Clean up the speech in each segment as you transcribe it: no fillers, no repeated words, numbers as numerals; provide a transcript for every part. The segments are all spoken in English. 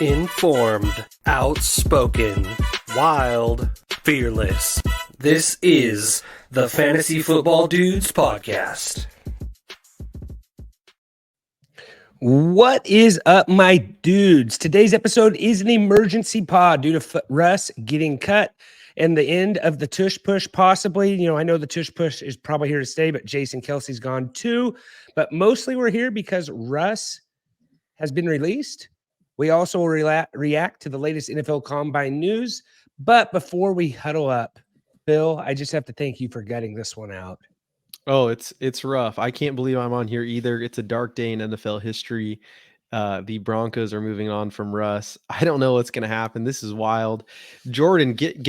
Informed, outspoken, wild, fearless. This is the Fantasy Football Dudes podcast. What is up, my dudes? Today's episode is an emergency pod due to Russ getting cut and the end of the tush push, possibly. You know, I know the tush push is probably here to stay, but Jason Kelce's gone too. But mostly we're here because Russ has been released. We also will react to the latest NFL Combine news. But before we huddle up, Phill, I just have to thank you for gutting this one out. Oh, it's rough. I can't believe I'm on here either. It's a dark day in NFL history. The Broncos are moving on from Russ. I don't know what's going to happen. This is wild. Jordan, get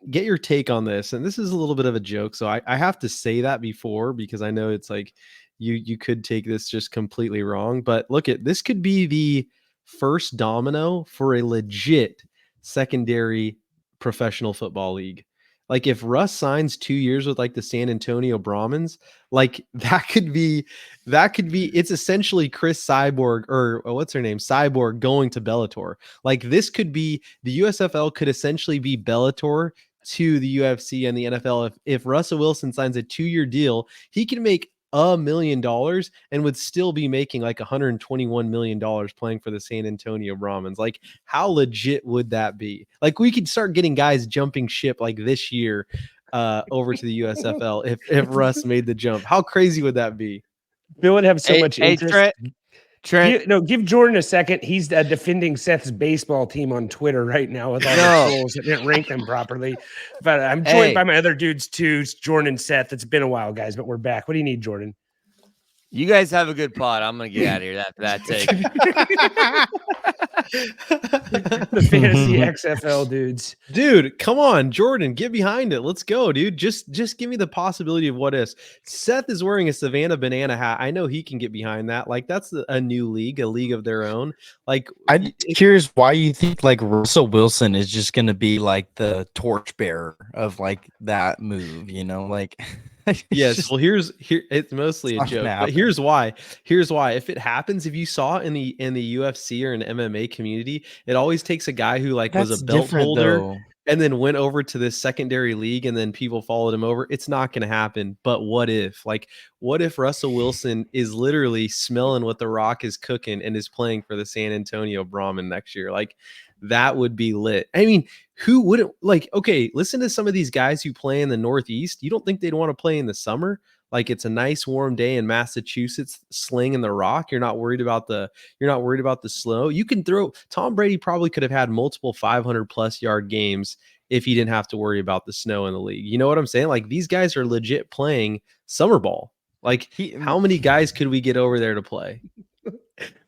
your take on this. And this is a little bit of a joke, so I have to say that before because I know it's like you could take this just completely wrong. But look, this could be the first domino for a legit secondary professional football league. Like if Russ signs 2 years with like the San Antonio Brahmins, like that could be it's essentially Chris Cyborg or what's her name? Cyborg going to Bellator. Like this could be the USFL could essentially be Bellator to the UFC and the NFL. If Russell Wilson signs a 2-year deal, he can make $1 million and would still be making like $121 million playing for the San Antonio Brahmins. Like how legit would that be? Like we could start getting guys jumping ship like this year over to the USFL if Russ made the jump. How crazy would that be? Bill would have so much interest. Trent. Give Jordan a second. He's defending Seth's baseball team on Twitter right now with all the trolls that didn't rank them properly. But I'm joined by my other dudes too, Jordan and Seth. It's been a while, guys, but we're back. What do you need, Jordan? You guys have a good pod. I'm gonna get out of here after that take. The fantasy XFL dudes. Dude, come on, Jordan, get behind it. Let's go, dude. Just give me the possibility of what is. Seth is wearing a Savannah banana hat. I know he can get behind that. Like that's a new league, a league of their own. Like I'm curious why you think like Russell Wilson is just gonna be like the torchbearer of like that move, you know, like yes. just, Well, here it's mostly a joke, but here's why. If it happens, if you saw in the UFC or an MMA community, it always takes a guy who like was a belt holder though. and then went over to this secondary league and then people followed him over. It's not going to happen. But what if Russell Wilson is literally smelling what the Rock is cooking and is playing for the San Antonio Brahmin next year? Like that would be lit. I mean, who wouldn't like, okay, listen to some of these guys who play in the Northeast. You don't think they'd want to play in the summer? Like it's a nice warm day in Massachusetts, slinging the rock. You're not worried about the snow. You can throw. Tom Brady probably could have had multiple 500+ yard games if he didn't have to worry about the snow in the league. You know what I'm saying? Like these guys are legit playing summer ball. Like how many guys could we get over there to play?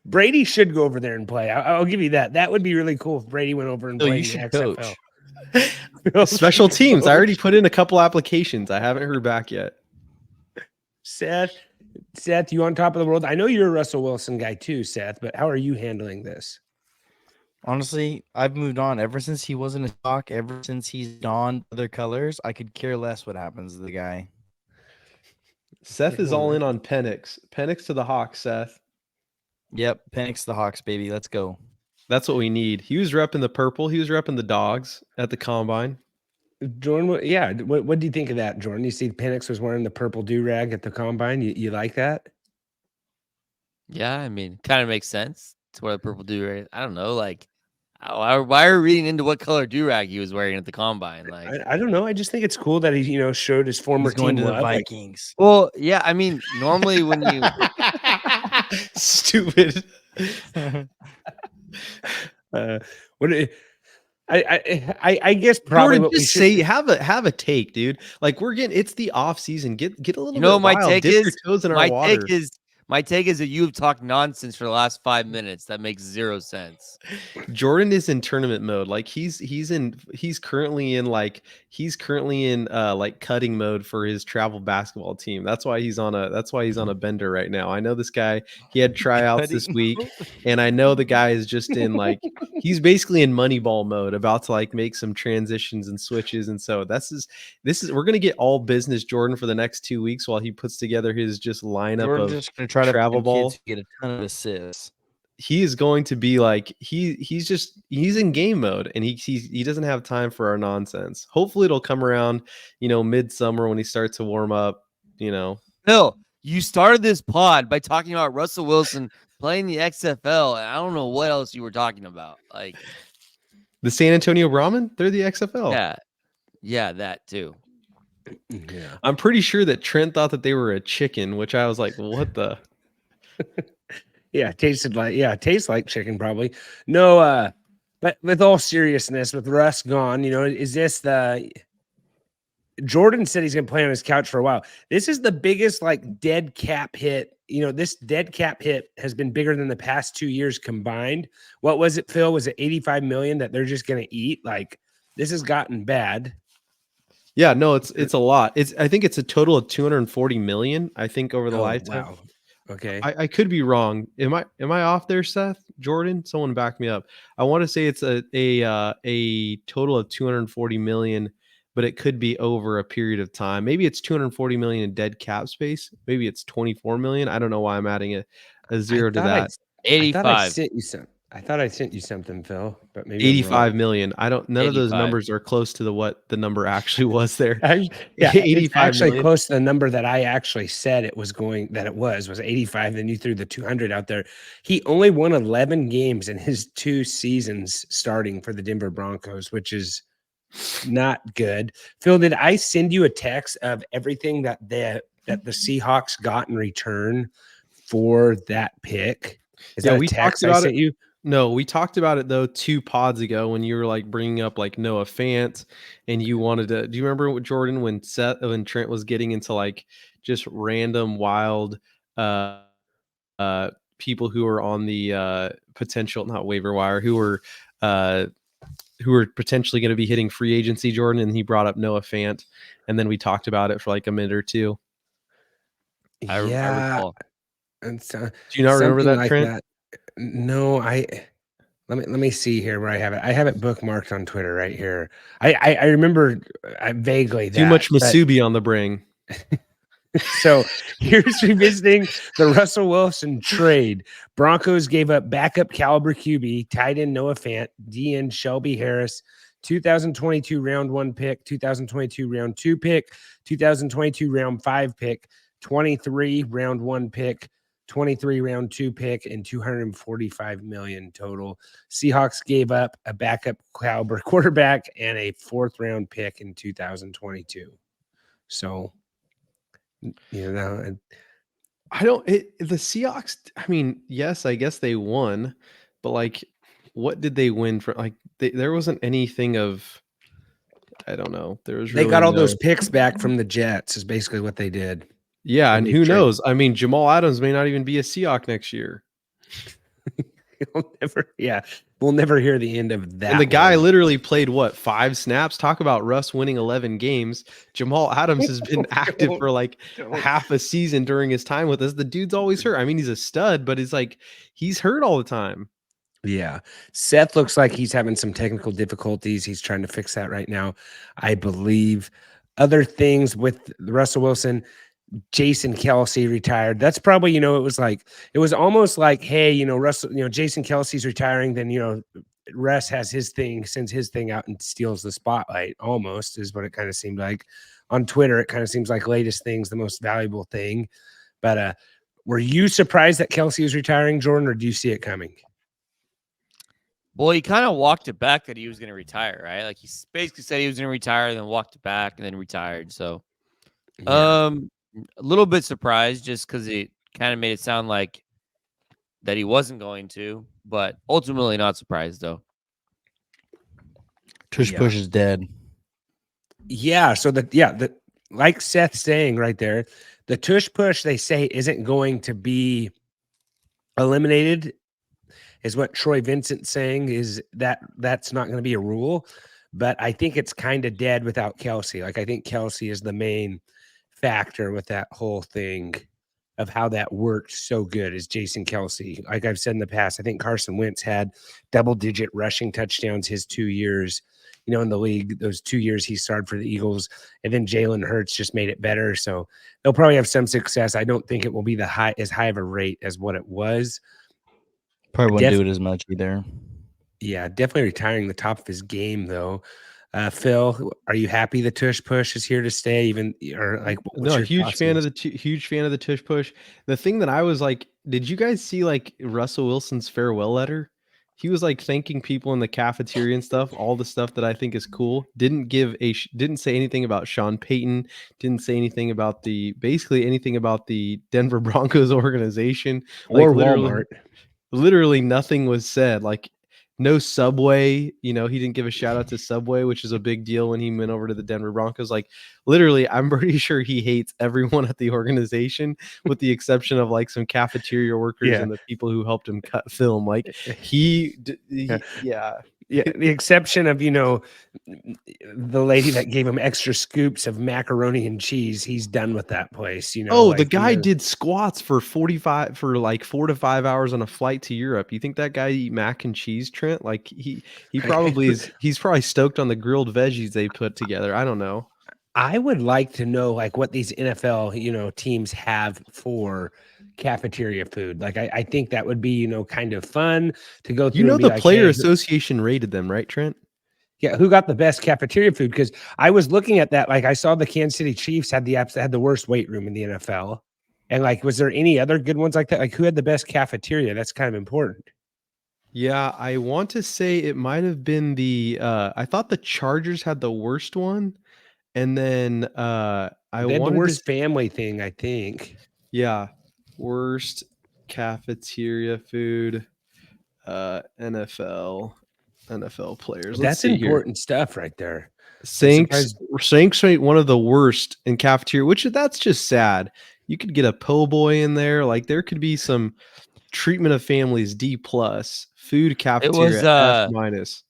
Brady should go over there and play. I'll give you that. That would be really cool if Brady went over and played in the the XFL. Special teams. I already put in a couple applications. I haven't heard back yet. Seth, you on top of the world? I know you're a Russell Wilson guy too, Seth, but how are you handling this? Honestly, I've moved on ever since he wasn't a stock, ever since he's donned other colors. I could care less what happens to the guy. Seth is all in on Penix. Penix to the Hawks, Seth. Yep, Penix the Hawks, baby. Let's go. That's what we need. He was repping the purple. He was repping the dogs at the combine. Jordan, yeah. What do you think of that, Jordan? You see Penix was wearing the purple do-rag at the combine. You like that? Yeah, I mean, kind of makes sense to wear the purple do-rag. I don't know, like, why are we reading into what color do-rag he was wearing at the combine? Like, I don't know. I just think it's cool that he, showed his former going team to the love. Vikings. Well, yeah, I mean, normally when you stupid. I guess probably Jordan, what just say have a take, dude. Like we're getting it's the off season. Get a little bit my wild. take Dip is your toes in our water. My take is that you've talked nonsense for the last 5 minutes. That makes zero sense. Jordan is in tournament mode. Like he's currently in cutting mode for his travel basketball team. That's why he's on a bender right now. I know this guy, he had tryouts this week, and I know the guy is just in he's basically in Moneyball mode, about to make some transitions and switches. And so this is we're gonna get all business Jordan for the next 2 weeks while he puts together his just lineup Jordan's of just gonna try travel to ball. get a ton of assists. he is going to be like he's in game mode, and he doesn't have time for our nonsense. Hopefully it'll come around, midsummer when he starts to warm up. Phill, you started this pod by talking about Russell Wilson playing the XFL, and I don't know what else you were talking about. Like the San Antonio Brahmin, they're the XFL. Yeah, that too. Yeah. I'm pretty sure that Trent thought that they were a chicken, which I was like, what the? Yeah, tastes like chicken probably. No, but with all seriousness, with Russ gone, is this the Jordan said he's gonna play on his couch for a while. This is the biggest like dead cap hit. This dead cap hit has been bigger than the past 2 years combined. What was it, Phill? Was it 85 million that they're just gonna eat? Like this has gotten bad. Yeah, no, it's a lot. I think it's a total of 240 million, I think, over the Oh, lifetime. wow. Okay. I could be wrong. Am I off there, Seth? Jordan? Someone back me up. I want to say it's a total of 240 million, but it could be over a period of time. Maybe it's 240 million in dead cap space. Maybe it's 24 million. I don't know why I'm adding a zero to that. 85. I thought I sent you something, Phill, but maybe 85 million. None of those 85. numbers are close to what the number actually was there. Yeah, 85 it's actually million. close to the number that I actually said it was was 85. Then you threw the 200 out there. He only won 11 games in his 2 seasons starting for the Denver Broncos, which is not good. Phill, did I send you a text of everything that the Seahawks got in return for that pick? Is that a text I sent you? No, we talked about it though 2 pods ago when you were like bringing up like Noah Fant, and you wanted to. Do you remember what Jordan when Trent was getting into like just random wild people who were on the potential, not waiver wire, who were potentially going to be hitting free agency, Jordan, and he brought up Noah Fant, and then we talked about it for like a minute or two. I recall. And do you not remember that, like Trent? That. No, let me see here where I have it. I have it bookmarked on Twitter right here. I remember vaguely that. Too much Masubi on the brain. So here's revisiting the Russell Wilson trade. Broncos gave up backup caliber QB, tight end Noah Fant, DN Shelby Harris, 2022 round 1 pick, 2022 round 2 pick, 2022 round 5 pick, 23 round 1 pick, 23 round 2 pick, and 245 million total. Seahawks gave up a backup caliber quarterback and a 4th round pick in 2022. So, the Seahawks, I mean, yes, I guess they won, but like, what did they win for? Like, there wasn't anything of, I don't know. They got all those picks back from the Jets is basically what they did. Yeah, and who knows? I mean, Jamal Adams may not even be a Seahawk next year. We'll never hear the end of that. And the guy literally played 5 snaps? Talk about Russ winning 11 games. Jamal Adams has been active for like half a season during his time with us. The dude's always hurt. I mean, he's a stud, but he's hurt all the time. Yeah. Seth looks like he's having some technical difficulties. He's trying to fix that right now, I believe. Other things with Russell Wilson, Jason Kelce retired. That's probably, it was almost like, hey, Russell, Jason Kelce's retiring. Then, Russ has his thing, sends his thing out and steals the spotlight almost is what it kind of seemed like. On Twitter, it kind of seems like latest thing's the most valuable thing. But were you surprised that Kelce was retiring, Jordan, or do you see it coming? Well, he kind of walked it back that he was going to retire, right? Like he basically said he was going to retire, then walked it back and then retired. So, a little bit surprised just because it kind of made it sound like that he wasn't going to, but ultimately not surprised though. Tush push is dead. Yeah. So like Seth's saying right there, the tush push they say isn't going to be eliminated. Is what Troy Vincent's saying is that's not going to be a rule, but I think it's kind of dead without Kelce. Like I think Kelce is the main factor with that whole thing of how that worked so good is Jason Kelce. Like I've said in the past, I think Carson Wentz had double-digit rushing touchdowns his 2 years, in the league. Those 2 years he started for the Eagles, and then Jalen Hurts just made it better. So they'll probably have some success. I don't think it will be as high of a rate as what it was. Probably wouldn't Def- do it as much either. Yeah, definitely retiring the top of his game though. Phill, are you happy the tush push is here to stay? Even or like, what's No, your huge thoughts fan on of this? the huge fan of the tush push. The thing that I was like, did you guys see like Russell Wilson's farewell letter? He was like thanking people in the cafeteria and stuff, all the stuff that I think is cool. Didn't say anything about Sean Payton, didn't say anything about basically anything about the Denver Broncos organization. Like Or Walmart? literally nothing was said. Like no Subway, he didn't give a shout out to Subway, which is a big deal when he went over to the Denver Broncos. Like literally, I'm pretty sure he hates everyone at the organization with the exception of like some cafeteria workers Yeah. and the people who helped him cut film. Like yeah. Yeah, the exception of the lady that gave him extra scoops of macaroni and cheese. He's done with that place. Oh, like the guy did squats for like 4 to 5 hours on a flight to Europe. You think that guy eat mac and cheese, Trent? Like he probably is. He's probably stoked on the grilled veggies they put together. I don't know. I would like to know like what these NFL teams have for cafeteria food. Like I think that would be kind of fun to go through. And be The like, player hey, association rated them, right, Trent? yeah, who got the best cafeteria food? Because I was looking at that, like I saw the Kansas City Chiefs had the worst weight room in the NFL, and like, was there any other good ones like that? Like, who had the best cafeteria? That's kind of important. Yeah, I want to say it might have been I thought the Chargers had the worst one, and then I They had the wanted worst to family thing, I think. yeah, worst cafeteria food, NFL players. Let's That's see here. important stuff right there. Saints rate one of the worst in cafeteria, which that's just sad. You could get a po' boy in there. Like there could be some treatment of families D plus, food cafeteria was F minus.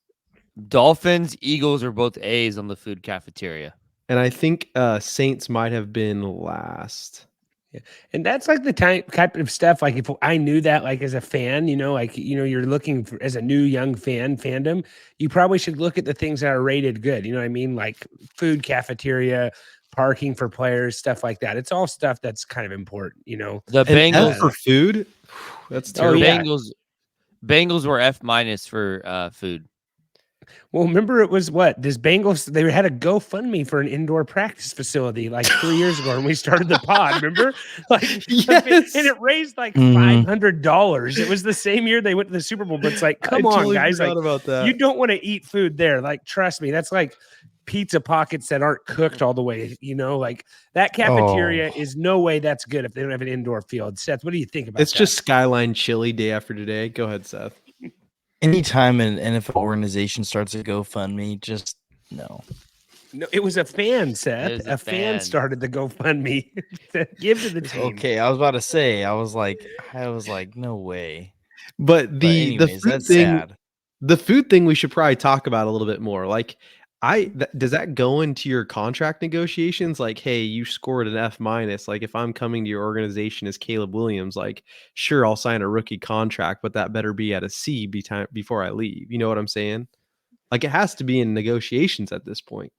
Dolphins, Eagles are both A's on the food cafeteria. And I think Saints might have been last. Yeah. And that's like the type of stuff. Like if I knew that, like as a fan, you're looking for as a new young fandom, you probably should look at the things that are rated good. You know what I mean? Like food, cafeteria, parking for players, stuff like that. It's all stuff that's kind of important. The And Bengals F for food. That's Oh, terrible. yeah. Bengals were F minus for food. Well, remember it was what this Bengals, they had a GoFundMe for an indoor practice facility like 3 years ago when we started the pod. Remember? Like, Yes. and it raised like Mhm. $500. It was the same year they went to the Super Bowl, but it's like, come I on, totally guys. forgot Like, about that. you don't want to eat food there. Like, trust me, that's like pizza pockets that aren't cooked all the way. Like that cafeteria is no way that's good if they don't have an indoor field. Seth, what do you think about It's that? just Skyline chili day after today. Go ahead, Seth. Anytime an NFL organization starts a GoFundMe, just no. No, it was a fan, It Seth. was A a fan fan. started the GoFundMe to give to the team. Okay, I was about to say, I was like, no way. But But the anyways, food that's thing, sad. the food thing, we should probably talk about a little bit more. Like, does that go into your contract negotiations? Like, hey, you scored an F minus. Like, if I'm coming to your organization as Caleb Williams, like, sure, I'll sign a rookie contract, but that better be at a C before I leave. You know what I'm saying? Like, it has to be in negotiations at this point.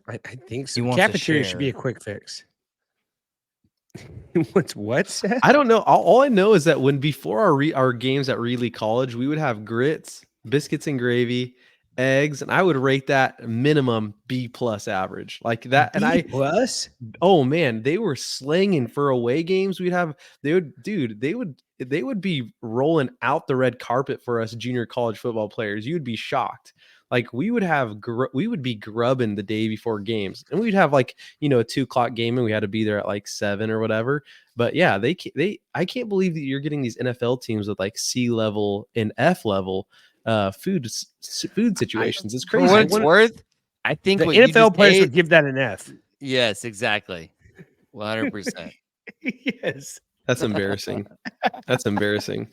I think He so. wants a Cafeteria should be a share. quick fix. What, Seth? I don't know. All I know is that before our games at Reedley College, we would have grits, biscuits and gravy, eggs, and I would rate that minimum B plus average like that. And plus? oh man, they were slanging for away games. They would be rolling out the red carpet for us junior college football players. You would be shocked. Like we would be grubbing the day before games, and we'd have like a 2:00 game, and we had to be there at like 7 or whatever. But yeah, I can't believe that you're getting these NFL teams with like C level and F level food situations. It's For crazy. what it's worth, I think The what you NFL just players ate- would give that an F. Yes, exactly. 100%. Yes. That's embarrassing. That's embarrassing.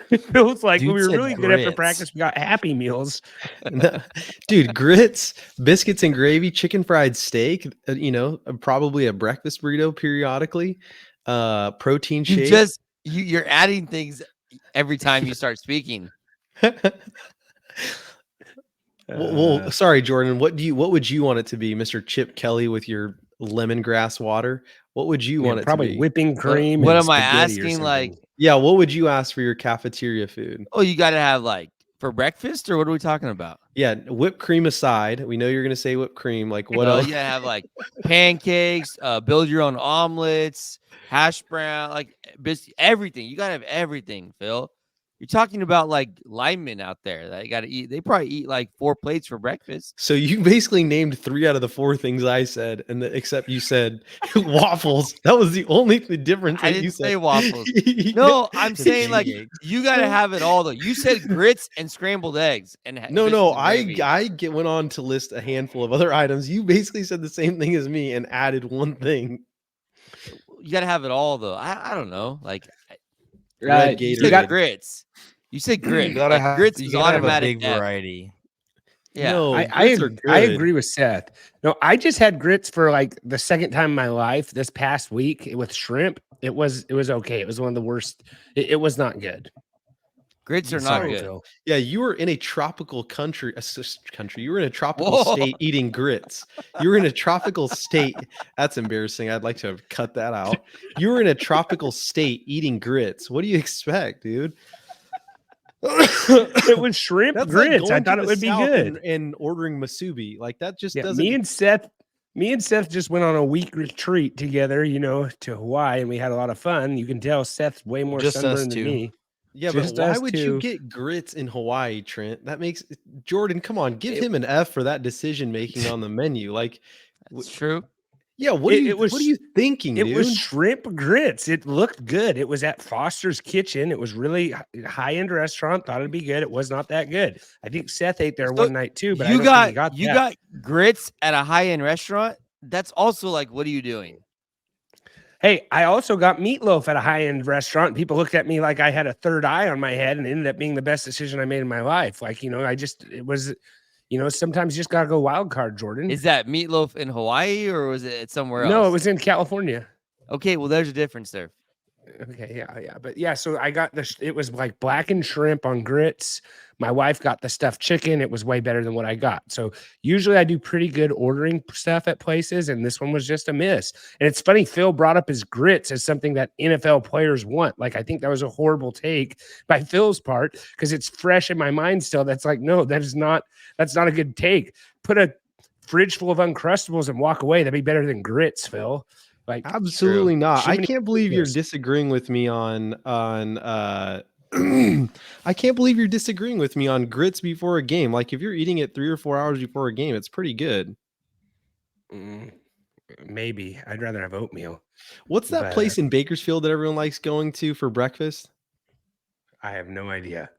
It feels like when Dude we were said really good after grits. practice, we got Happy Meals. No, dude, grits, biscuits and gravy, chicken fried steak, probably a breakfast burrito periodically, protein shake. You're adding things every time you start speaking. Well, sorry, Jordan. What would you want it to be, Mr. Chip Kelly, with your lemongrass water? What would you want it to probably be? whipping cream. What and am I spaghetti or asking? Like, something. Yeah, what would you ask for your cafeteria food? Oh, you got to have like for breakfast, or what are we talking about? Yeah, whipped cream aside. We know you're gonna say whipped cream. Like what else? You gotta have like pancakes, build your own omelets, hash brown, like everything. You gotta have everything, Phil. You're talking about like linemen out there that you gotta eat. They probably eat like 4 plates for breakfast. So you basically named 3 out of the 4 things I said, and except you said waffles. That was the only difference I that you didn't say said. waffles. No, I'm saying like you gotta have it all though. You said grits and scrambled eggs and No, biscuits and I gravy. went on to list a handful of other items. You basically said the same thing as me and added one thing. You gotta have it all though. I don't know. Like Red you Gatorade. said grits. You said You grits. gotta Like, have, grits you is gotta have a automatic big F. variety. Yeah. No, I grits are I good. agree with Seth. No, I just had grits for like the second time in my life this past week with shrimp. It was okay. It was one of the worst. It was not good. Grits are not Sorry, good. Phil. Yeah, you were in a tropical country. You were in a tropical state eating grits. You were in a tropical state. That's embarrassing. I'd like to have cut that out. You were in a tropical state eating grits. What do you expect, dude? It was shrimp That's grits. like I going thought to it the would be South good. and ordering masubi. Like that just Yeah, doesn't. me and Seth just went on a week retreat together, to Hawaii, and we had a lot of fun. You can tell Seth's way more Just us sunburned than two. me. Yeah, Just but why us would you two. get grits in Hawaii, Trent? That makes Jordan. Come on, give him an F for that decision making on the menu. Like, That's true. yeah, what are you thinking, It dude? was shrimp grits. It looked good. It was at Foster's Kitchen. It was really high-end restaurant. Thought it'd be good. It was not that good. I think Seth ate there So one night too, but I you don't got think he got you that. got grits at a high-end restaurant. That's also like, what are you doing? Hey, I also got meatloaf at a high-end restaurant. People looked at me like I had a third eye on my head, and it ended up being the best decision I made in my life. Like, it was, sometimes you just gotta go wild card, Jordan. Is that meatloaf in Hawaii or was it somewhere else? No, it was in California. Okay, well, there's a difference there. Okay, yeah, but yeah. So I got this. It was like blackened shrimp on grits. My wife got the stuffed chicken. It was way better than what I got. So usually I do pretty good ordering stuff at places, and this one was just a miss. And it's funny, Phil brought up his grits as something that NFL players want. Like, I think that was a horrible take by Phil's part because it's fresh in my mind still. That's like, no, that's not a good take. Put a fridge full of Uncrustables and walk away. That'd be better than grits, Phil. Like, Absolutely not. I Jiminy can't believe you're Christmas. disagreeing with me on I can't believe you're disagreeing with me on grits before a game. Like if you're eating it 3 or 4 hours before a game, it's pretty good. Maybe I'd rather have oatmeal. What's that But place in Bakersfield that everyone likes going to for breakfast? I have no idea.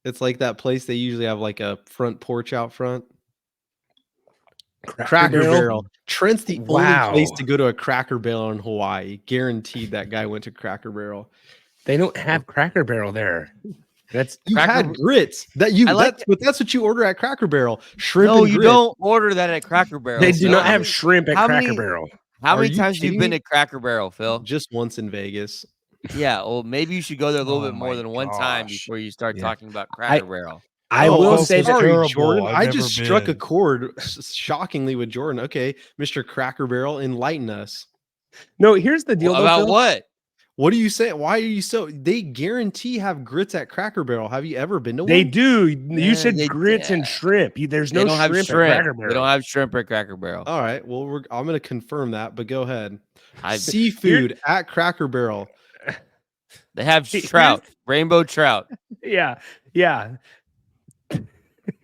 It's like that place they usually have like a front porch out front. Cracker Cracker Barrel? Barrel. Trent's the Wow. only place to go to a Cracker Barrel in Hawaii. Guaranteed that guy went to Cracker Barrel. They don't have Cracker Barrel there. That's You Cracker- had grits. That's what you order at Cracker Barrel. Shrimp No, and you grits. don't order that at Cracker Barrel. they do Phil. not have shrimp at how Cracker many- Barrel. How Are many you times have you kidding been me? to Cracker Barrel, Phil? Just once in Vegas. Yeah, well, maybe you should go there a little Oh bit more my than one time gosh. before you start Yeah. talking about Cracker Barrel. I will I'm say that sorry, terrible. Jordan. I've I never just struck a been. chord shockingly with Jordan. Okay, Mr. Cracker Barrel, enlighten us. no. Here's the deal. though, About Phil. what? What do you say? Why are you so? They guarantee have grits at Cracker Barrel. Have you ever been to one? They do. You Yeah, said they- grits and yeah. shrimp. There's They no don't have shrimp, shrimp. at Cracker They Barrel. don't have shrimp at Cracker Barrel. All right. Well, I'm going to confirm that, but go ahead. I've- Seafood at Cracker Barrel. They have Here's- trout, rainbow trout. Yeah.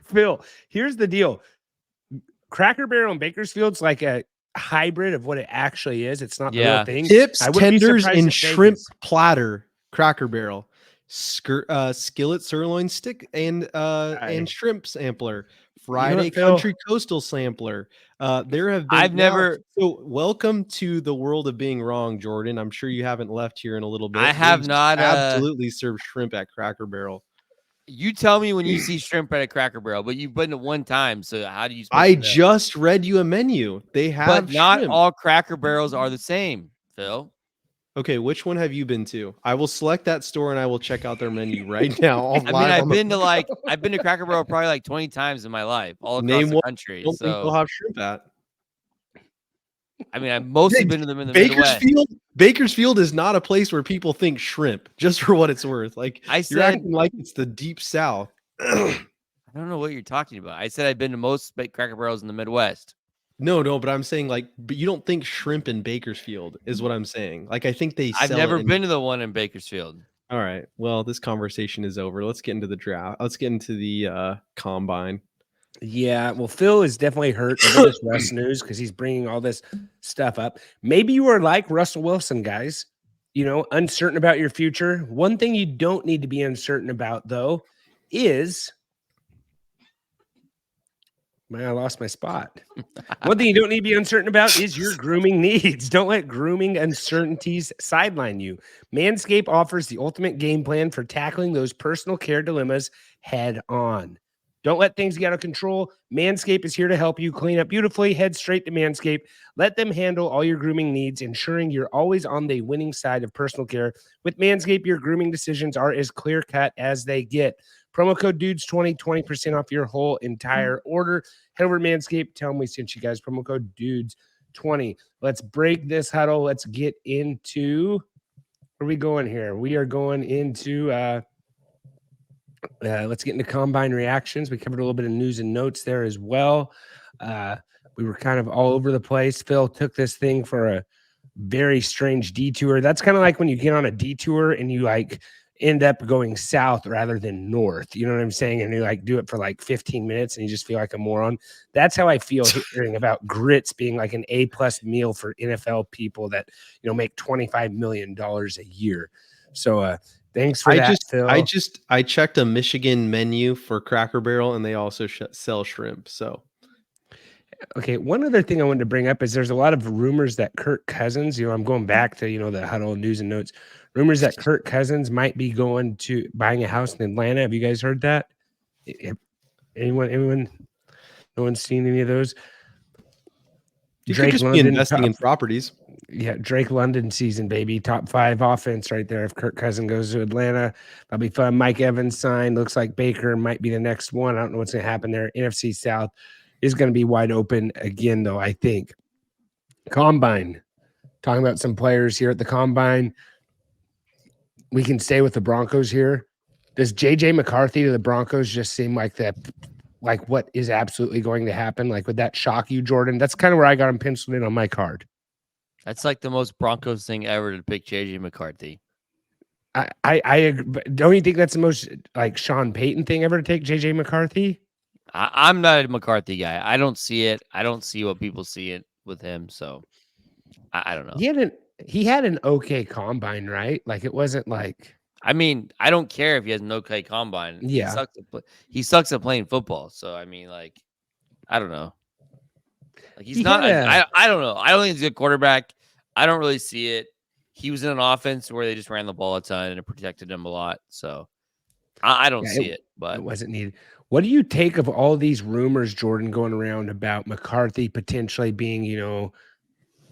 Phil, here's the deal. Cracker Barrel and Bakersfield's like a hybrid of what it actually is. It's not the Yeah. real thing. Chips, I wouldn't be tenders, surprised and if shrimp Vegas- platter. Cracker Barrel. Skillet sirloin stick and shrimp sampler. Friday Phil? Country Coastal sampler. There have been. I've never- So welcome to the world of being wrong, Jordan. I'm sure you haven't left here in a little bit. I have They not, absolutely serve shrimp at Cracker Barrel. You tell me when you see shrimp at a Cracker Barrel, but you've been to one time, so how do you? supposed I to know? just read you a menu. They have, But not shrimp. all Cracker Barrels are the same, Phil. Okay, which one have you been to? I will select that store and I will check out their menu right now. I mean, I've been to Cracker Barrel probably like 20 times in my life, all across Name the one country. I don't think they'll So have shrimp at. I mean, I've mostly Big- been to them in the Midwest. Bakersfield is not a place where people think shrimp, just for what it's worth. Like I you're said, acting like it's the deep south. I don't know what you're talking about. I said I've been to most Cracker Barrels in the Midwest. No, but I'm saying like, but you don't think shrimp in Bakersfield is what I'm saying. Like I think they I've sell never it in- been to the one in Bakersfield. All right. Well, this conversation is over. Let's get into the draft. Let's get into the combine. Yeah, well, Phil is definitely hurt over this Russ news because he's bringing all this stuff up. Maybe you are like Russell Wilson, guys, uncertain about your future. One thing you don't need to be uncertain about, though, is I lost my spot. One thing you don't need to be uncertain about is your grooming needs. Don't let grooming uncertainties sideline you. Manscaped offers the ultimate game plan for tackling those personal care dilemmas head on. Don't let things get out of control. Manscaped is here to help you clean up beautifully. Head straight to Manscaped. Let them handle all your grooming needs, ensuring you're always on the winning side of personal care. With Manscaped, your grooming decisions are as clear-cut as they get. Promo code DUDES20, 20% off your whole entire order. Head over to Manscaped. Tell them we sent you guys. Promo code DUDES20. Let's break this huddle. Let's get into where are we going here? We are going into let's get into combine reactions. We covered a little bit of news and notes there as well. We were kind of all over the place. Phil took this thing for a very strange detour. That's kind of like when you get on a detour and you end up going south rather than north. You know what I'm saying? And you do it for 15 minutes and you just feel like a moron. That's how I feel hearing about grits being like an A+ meal for NFL people that, make $25 million a year. So, thanks for that, Phil. I checked a Michigan menu for Cracker Barrel, and they also sell shrimp. So, okay, one other thing I wanted to bring up is there's a lot of rumors that Kirk Cousins, I'm going back to the huddle news and notes. Rumors that Kirk Cousins might be going to buying a house in Atlanta. Have you guys heard that? Anyone? No one's seen any of those. You could just be investing in properties. Yeah, Drake London season, baby. Top 5 offense right there. If Kirk Cousins goes to Atlanta, that'll be fun. Mike Evans signed. Looks like Baker might be the next one. I don't know what's going to happen there. NFC South is going to be wide open again, though, I think. Combine. Talking about some players here at the Combine. We can stay with the Broncos here. Does J.J. McCarthy to the Broncos just seem like what is absolutely going to happen? Would that shock you, Jordan? That's kind of where I got him penciled in on my card. That's like the most Broncos thing ever to pick J.J. McCarthy. I agree. Don't you think that's the most Sean Payton thing ever to take J.J. McCarthy? I'm not a McCarthy guy. I don't see it. I don't see what people see it with him. So I don't know. He had an okay combine, right? It wasn't like. I mean, I don't care if he has an okay combine. Yeah, he sucks at playing football. So I mean, I don't know. He's not. I don't know. I don't think he's a good quarterback. I don't really see it. He was in an offense where they just ran the ball a ton and it protected him a lot. So I don't see it. But it wasn't needed. What do you take of all these rumors, Jordan, going around about McCarthy potentially being,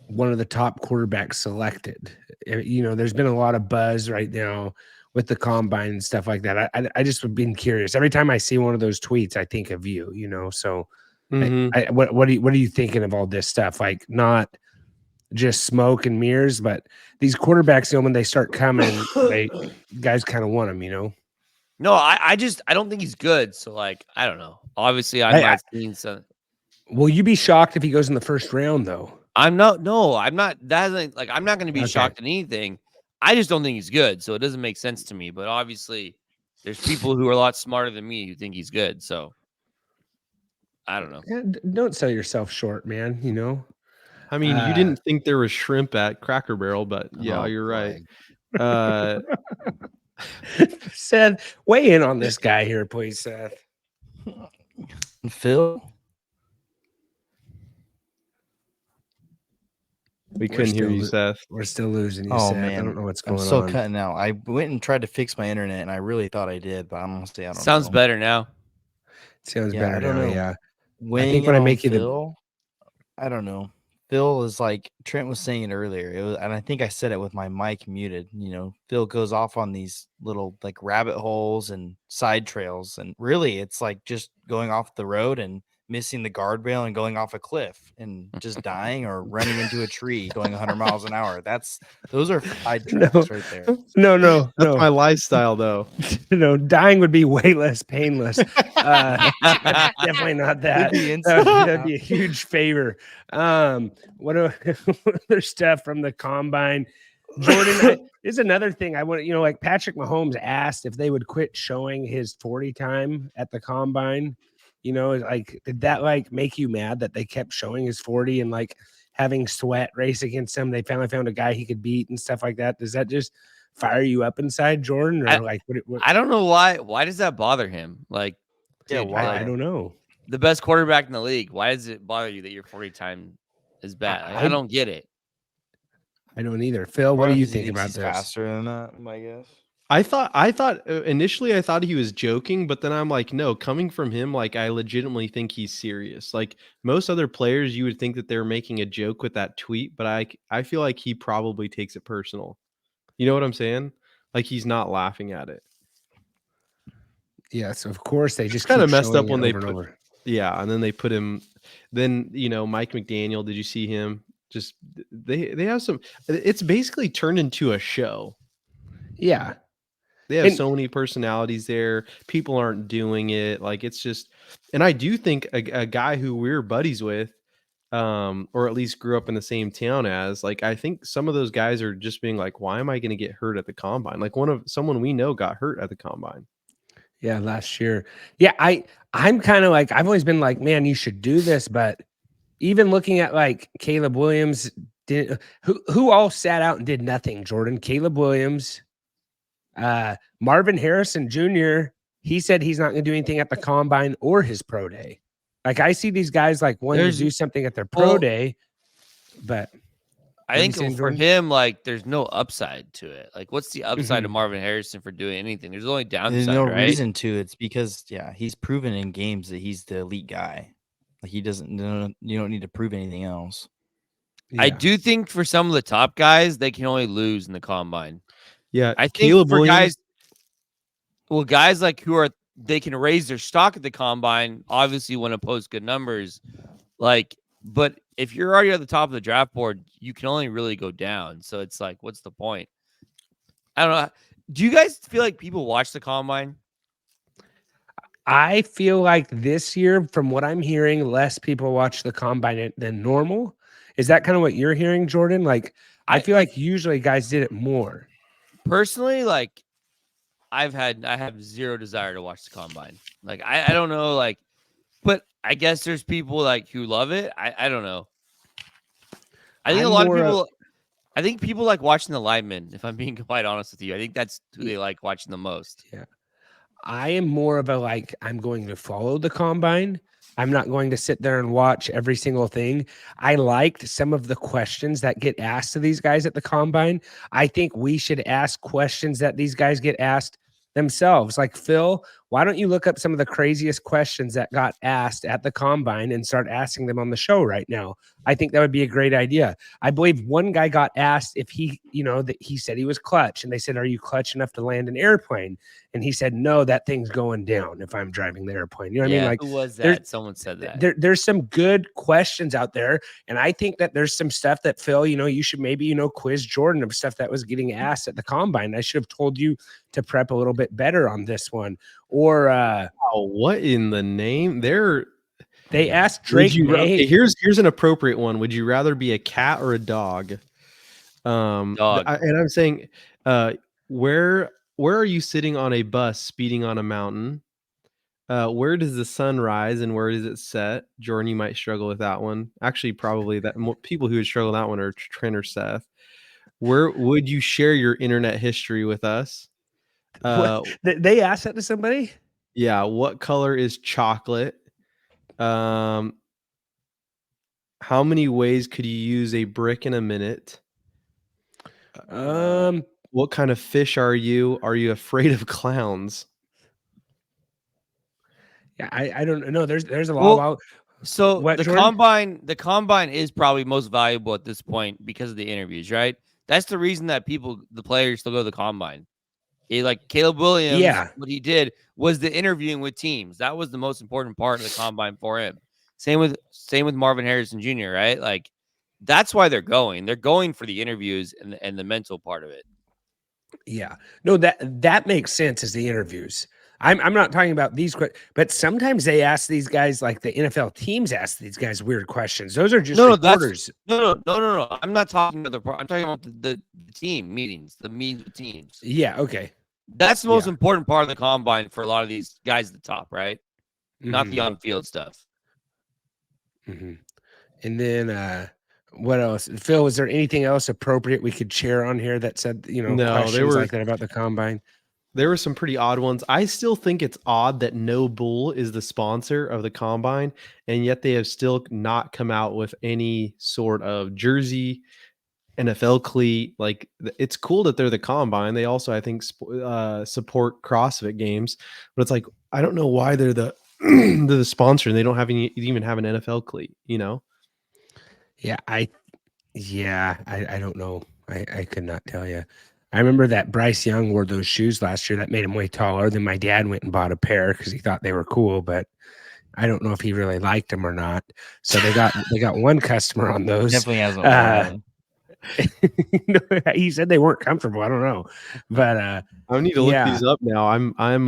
one of the top quarterbacks selected? There's been a lot of buzz right now with the combine and stuff like that. I just have been curious. Every time I see one of those tweets, I think of you. So. Mm-hmm. What are you thinking of all this stuff? Not just smoke and mirrors, but these quarterbacks, when they start coming, guys kind of want them, No, I don't think he's good. So I don't know. Obviously, I'm not seeing some. Will you be shocked if he goes in the first round, though? I'm not. No, I'm not. That's I'm not going to be shocked at anything. I just don't think he's good. So it doesn't make sense to me. But obviously, there's people who are a lot smarter than me who think he's good. So. I don't know. Yeah, don't sell yourself short, man. I mean, you didn't think there was shrimp at Cracker Barrel, but yeah, you're right. Seth, weigh in on this guy here, please, Seth. Phil? We couldn't hear you, Seth. We're still losing you, Oh, Seth. man. I don't know what's going on. I'm still cutting out. I went and tried to fix my internet, and I really thought I did, but I'm going to say I don't Sounds know. better now. Sounds better I don't now, know. yeah. Weighing I think when I make Phil, I don't know. Phil is like Trent was saying it earlier. It was, and I think I said it with my mic muted. Phil goes off on these little rabbit holes and side trails, and really, it's just going off the road and missing the guardrail and going off a cliff and just dying, or running into a tree going 100 miles an hour. Those are fried tracks right there. No. That's my lifestyle, though. No, dying would be way less painless. Definitely not that. It'd be That'd be a huge favor. What other stuff from the combine? Jordan, is another thing I want. Like Patrick Mahomes asked if they would quit showing his 40 time at the combine. Like, did that like make you mad that they kept showing his 40 and like having Sweat race against him? They finally found a guy he could beat and stuff like that. Does that just fire you up inside, Jordan? Or what? I don't know why. Why does that bother him? Like, Yeah, dude, why? I don't know. The best quarterback in the league. Why does it bother you that your 40 time is bad? I don't get it. I don't either. Phil, what do you think about he's this? faster than that, I guess. I thought initially I thought he was joking, but then I'm like, no, coming from him, like I legitimately think he's serious. Like most other players, you would think that they're making a joke with that tweet, but I feel like he probably takes it personal. You know what I'm saying? Like he's not laughing at it. Yes, of course. They just kind of keep messed up showing when it they over and put, over. yeah, and then they put him. Then Mike McDaniel. Did you see him? Just they have some. It's basically turned into a show. Yeah. They have so many personalities there. People aren't doing it. Like it's just, and I do think a guy who we're buddies with, or at least grew up in the same town as, like, I think some of those guys are just being like, why am I going to get hurt at the combine? Like someone we know got hurt at the combine. Yeah, last year. Yeah, I'm kind of like, I've always been like, man, you should do this, but even looking at like Caleb Williams, who all sat out and did nothing, Jordan. Caleb Williams, Marvin Harrison Jr., he said he's not going to do anything at the combine or his pro day. Like I see these guys like wanting to do something at their pro day, but I think for him, like, there's no upside to it. Like, what's the upside of Marvin Harrison for doing anything? There's only downside. There's no right? reason to. It's because he's proven in games that he's the elite guy. Like he doesn't. You don't need to prove anything else. Yeah. I do think for some of the top guys, they can only lose in the combine. Yeah, I think Caleb for Williams, guys like they can raise their stock at the combine. Obviously, want to post good numbers, like. But if you're already at the top of the draft board, you can only really go down. So it's like, what's the point? I don't know. Do you guys feel like people watch the combine? I feel like this year, from what I'm hearing, less people watch the combine than normal. Is that kind of what you're hearing, Jordan? Like, I feel like usually guys did it more. Personally, like, I have zero desire to watch the combine. Like, I don't know, like, but I guess there's people like who love it. I don't know. I think a lot of people. I think people like watching the linemen. If I'm being quite honest with you, I think that's who they like watching the most. Yeah, I am more of a like. I'm going to follow the combine. I'm not going to sit there and watch every single thing. I liked some of the questions that get asked to these guys at the combine. I think we should ask questions that these guys get asked themselves. Like, Phil, why don't you look up some of the craziest questions that got asked at the combine and start asking them on the show right now? I think that would be a great idea. I believe one guy got asked if he, that he said he was clutch, and they said, are you clutch enough to land an airplane? And he said, no, that thing's going down if I'm driving the airplane. You know what I mean? Like, who was that? Someone said that. There's some good questions out there. And I think that there's some stuff that, Phil, you should maybe, quiz Jordan of stuff that was getting asked at the combine. I should have told you to prep a little bit better on this one. Or what in the name? They asked Drake. Here's an appropriate one. Would you rather be a cat or a dog? Dog. And I'm saying, where are you sitting on a bus speeding on a mountain? Where does the sun rise and where does it set? Jordan, you might struggle with that one. Actually, probably that people who would struggle with that one are Trent or Seth. Where would you share your internet history with us? They asked that to somebody? Yeah. What color is chocolate? How many ways could you use a brick in a minute? What kind of fish are you? Are you afraid of clowns? Yeah, I don't know. There's a lot about. So the combine is probably most valuable at this point because of the interviews, right? That's the reason that the players still go to the combine. Like Caleb Williams, what he did was the interviewing with teams. That was the most important part of the combine for him. Same with Marvin Harrison Jr., right? Like that's why they're going. They're going for the interviews and the mental part of it. Yeah. No, that makes sense as the interviews. I'm not talking about these, but sometimes they ask these guys, like the NFL teams ask these guys weird questions. Those are just reporters. No. I'm not talking about I'm talking about the team meetings, the meetings with teams. Yeah. Okay. That's the most important part of the combine for a lot of these guys at the top, right? Not the on-field stuff. And then what else? Phil, was there anything else appropriate we could share on here that said, questions like that about the combine? There were some pretty odd ones. I still think it's odd that No Bull is the sponsor of the combine, and yet they have still not come out with any sort of jersey, NFL cleat. Like, it's cool that they're the combine. They also, I think, support CrossFit games, but it's like, I don't know why they're the they're the sponsor and they don't even have an NFL cleat, Yeah, I don't know. I could not tell you. I remember that Bryce Young wore those shoes last year. That made him way taller. Then my dad went and bought a pair because he thought they were cool, but I don't know if he really liked them or not. So they got one customer on those. Definitely hasn't. He said they weren't comfortable. I don't know, but I need to look these up now. I'm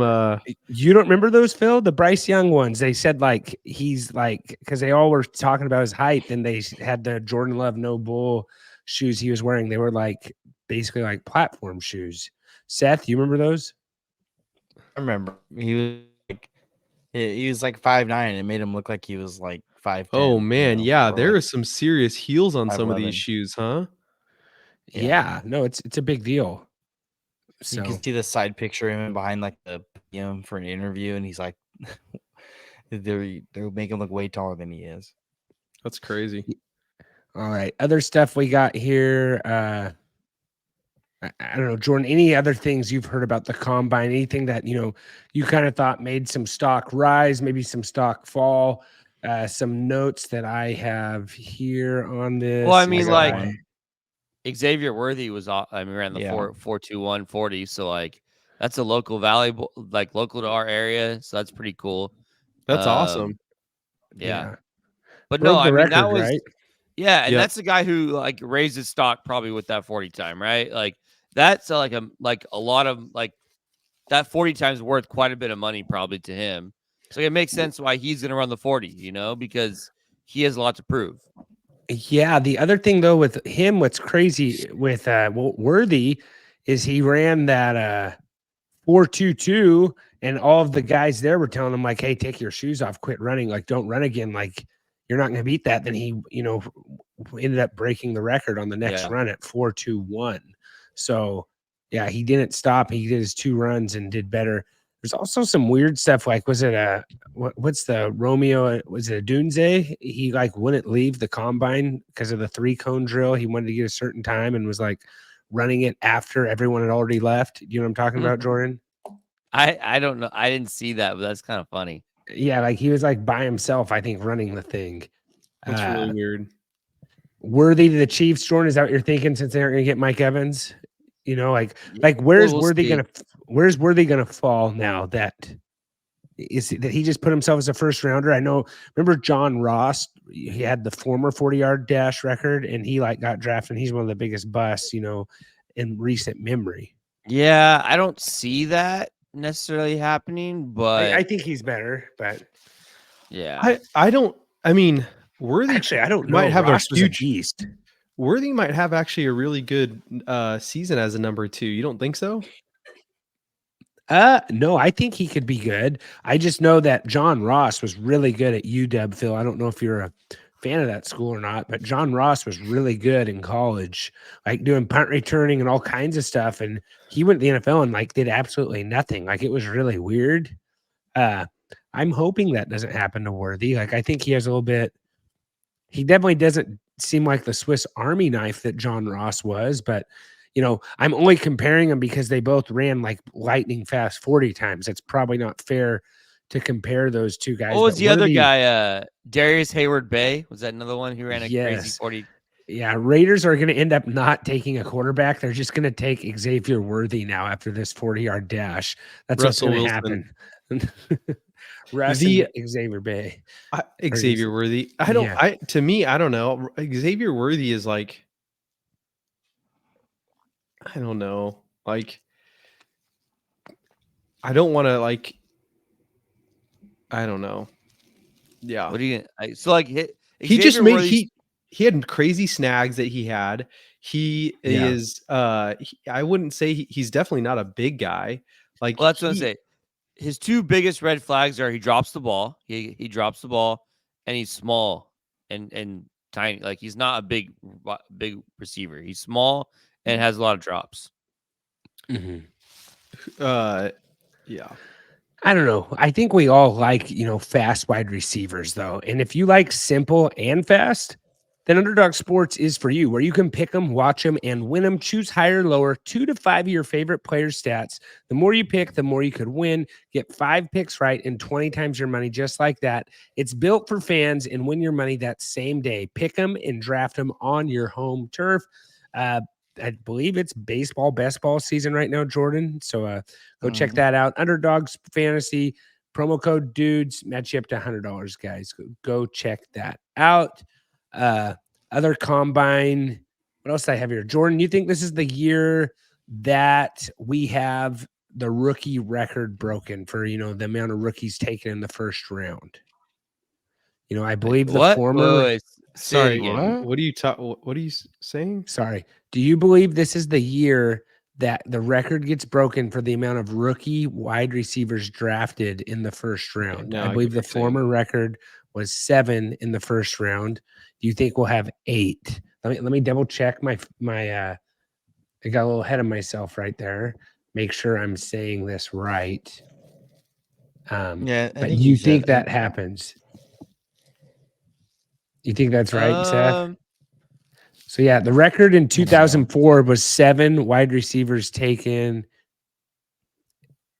You don't remember those, Phil? The Bryce Young ones. They said like he's like, because they all were talking about his height, and they had the Jordan Love No Bull shoes he was wearing. They were like basically like platform shoes. Seth, you remember those? I remember he was like 5'9", and it made him look like he was like 5'10". Oh man, yeah, there like are some serious heels on some of 5'11". these shoes, huh? Yeah, no, it's a big deal. So you can see the side picture of him behind like the podium for an interview, and he's like, they make him look way taller than he is. That's crazy. All right, other stuff we got here. I don't know, Jordan, any other things you've heard about the combine? Anything that, you kind of thought made some stock rise, maybe some stock fall? Some notes that I have here on this. Well, I mean, like Xavier Worthy was, ran the 4.21 40. So like, that's a local valuable, like local to our area. So that's pretty cool. That's awesome. Yeah. But Broke no, I the mean, record, that was, right? Yeah. And that's the guy who like raised his stock probably with that 40 time, right? Like that's like a lot of like that 40 times worth quite a bit of money probably to him. So it makes sense why he's going to run the 40, because he has a lot to prove. Yeah. The other thing though with him, what's crazy with Worthy is he ran that 4.22, and all of the guys there were telling him like, "Hey, take your shoes off, quit running, like don't run again, like you're not going to beat that." Then he, ended up breaking the record on the next run at 4.21. So yeah, he didn't stop. He did his 2 runs and did better. There's also some weird stuff. Like, was it what's the Romeo? Was it a Dunze? He like wouldn't leave the combine because of the 3-cone drill. He wanted to get a certain time and was like running it after everyone had already left. You know what I'm talking about, Jordan? I don't know. I didn't see that, but that's kind of funny. Yeah, like he was like by himself, I think, running the thing. That's really weird. Worthy to the Chiefs, Jordan. Is that what you're thinking? Since they aren't going to get Mike Evans, like where's Worthy gonna fall now? That he just put himself as a first rounder. I know. Remember John Ross? He had the former 40-yard dash record, and he like got drafted. He's one of the biggest busts, in recent memory. Yeah, I don't see that necessarily happening, but I think he's better. But yeah, I don't. I mean, Worthy actually, I don't know. Might have Ross a huge beast. Worthy might have actually a really good season as a number 2. You don't think so? No, I think he could be good. I just know that John Ross was really good at UW, Phil. I don't know if you're a fan of that school or not, but John Ross was really good in college, like doing punt returning and all kinds of stuff. And he went to the NFL and like did absolutely nothing. Like it was really weird. I'm hoping that doesn't happen to Worthy. Like I think he has a little bit. He definitely doesn't seem like the Swiss Army knife that John Ross was, but I'm only comparing them because they both ran like lightning fast 40 times. It's probably not fair to compare those two guys. What was the other guy? Darius Hayward Bay? Was that another one who ran a crazy 40? Yeah, Raiders are going to end up not taking a quarterback. They're just going to take Xavier Worthy now after this 40-yard dash. That's Russell what's going to happen. Russ The and Xavier Bay. Xavier Worthy. I don't know. Xavier Worthy is like, I don't know. Like, I don't want to like, I don't know. Yeah. What are you gonna so like He just Xavier made Worthy's- he had crazy snags that he had. He is I wouldn't say he's definitely not a big guy. Like well, that's what I'm saying. His two biggest red flags are he drops the ball. He drops the ball, and he's small and tiny. Like he's not a big receiver. He's small and has a lot of drops. Yeah. I don't know. I think we all like, fast wide receivers though. And if you like simple and fast, then Underdog Sports is for you, where you can pick them, watch them, and win them. Choose higher, lower, 2 to 5 of your favorite players' stats. The more you pick, the more you could win. Get 5 picks right and 20 times your money, just like that. It's built for fans and win your money that same day. Pick them and draft them on your home turf. I believe it's baseball, best ball season right now, Jordan. So go check that out. Underdogs Fantasy, promo code dudes, match you up to $100, guys. Go check that out. Other combine. What else do I have here? Jordan, you think this is the year that we have the rookie record broken for, the amount of rookies taken in the first round? I believe the former. Wait, Sorry, again. what are you saying? Sorry. Do you believe this is the year that the record gets broken for the amount of rookie wide receivers drafted in the first round? now I I believe get the what you're saying. former record was 7 in the first round. Do you think we'll have 8? Let me double check my I got a little ahead of myself right there. Make sure I'm saying this right. But you think that happens? You think that's right, Seth? So yeah, the record in 2004 was 7 wide receivers taken.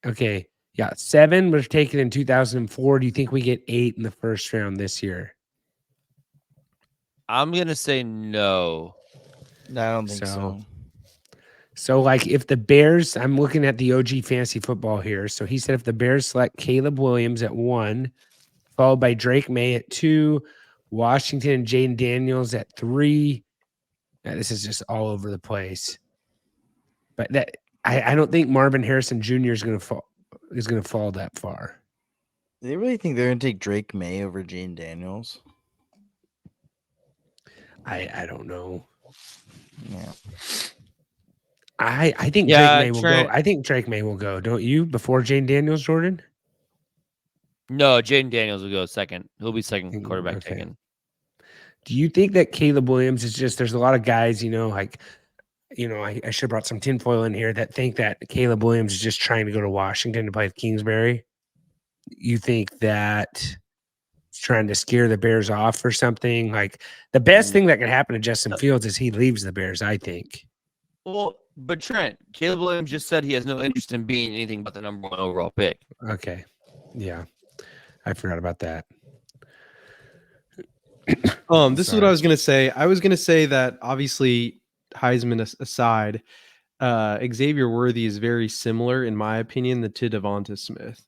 Okay, yeah, 7 was taken in 2004. Do you think we get 8 in the first round this year? I'm gonna say no. No, I don't think so. So like if the Bears, I'm looking at the OG fantasy football here. So he said if the Bears select Caleb Williams at 1, followed by Drake May at 2, Washington and Jaden Daniels at 3. This is just all over the place. But that I don't think Marvin Harrison Jr. is going to fall that far. They really think they're going to take Drake May over Jaden Daniels? I don't know. Yeah. I think Drake May will go. I think Drake May will go. Don't you? Before Jaden Daniels, Jordan? No, Jaden Daniels will go second. He'll be second quarterback taken. Do you think that Caleb Williams is just? There's a lot of guys, I should have brought some tinfoil in here that think that Caleb Williams is just trying to go to Washington to play with Kingsbury. You think that he's trying to scare the Bears off or something? Like the best thing that could happen to Justin Fields is he leaves the Bears, I think. Well, but Trent, Caleb Williams just said he has no interest in being anything but the number 1 overall pick. Okay. Yeah. I forgot about that. This is what I was going to say. I was going to say that obviously Heisman aside, Xavier Worthy is very similar, in my opinion, to Devonta Smith.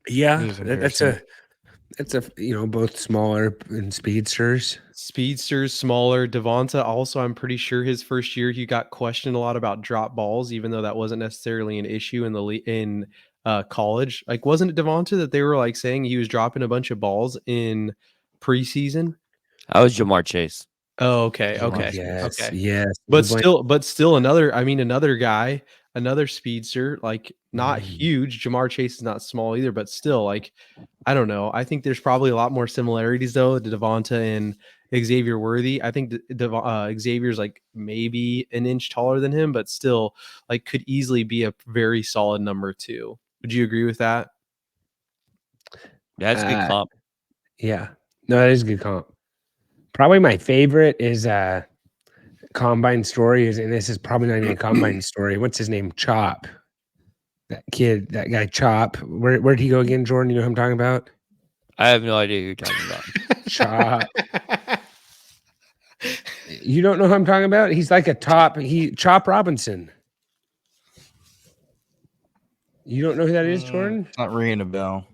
Yeah, that's a both smaller and speedsters. Smaller. Devonta also, I'm pretty sure his first year he got questioned a lot about drop balls, even though that wasn't necessarily an issue in college. Like, wasn't it Devonta that they were like saying he was dropping a bunch of balls in preseason? That was Jamar Chase. Oh, okay. Yes. But still another guy, another speedster, like not huge. Jamar Chase is not small either, but still, like, I don't know. I think there's probably a lot more similarities though to Devonta and Xavier Worthy. I think Xavier's like maybe an inch taller than him, but still like could easily be a very solid number 2. Would you agree with that? That's a good comp. Yeah. No, that is a good comp. Probably my favorite is combine story and this is probably not even a combine story. What's his name? Chop. That guy Chop. Where'd he go again, Jordan? You know who I'm talking about? I have no idea who you're talking about. Chop. You don't know who I'm talking about? He's like a top. Chop Robinson. You don't know who that is, Jordan? It's not ringing a bell.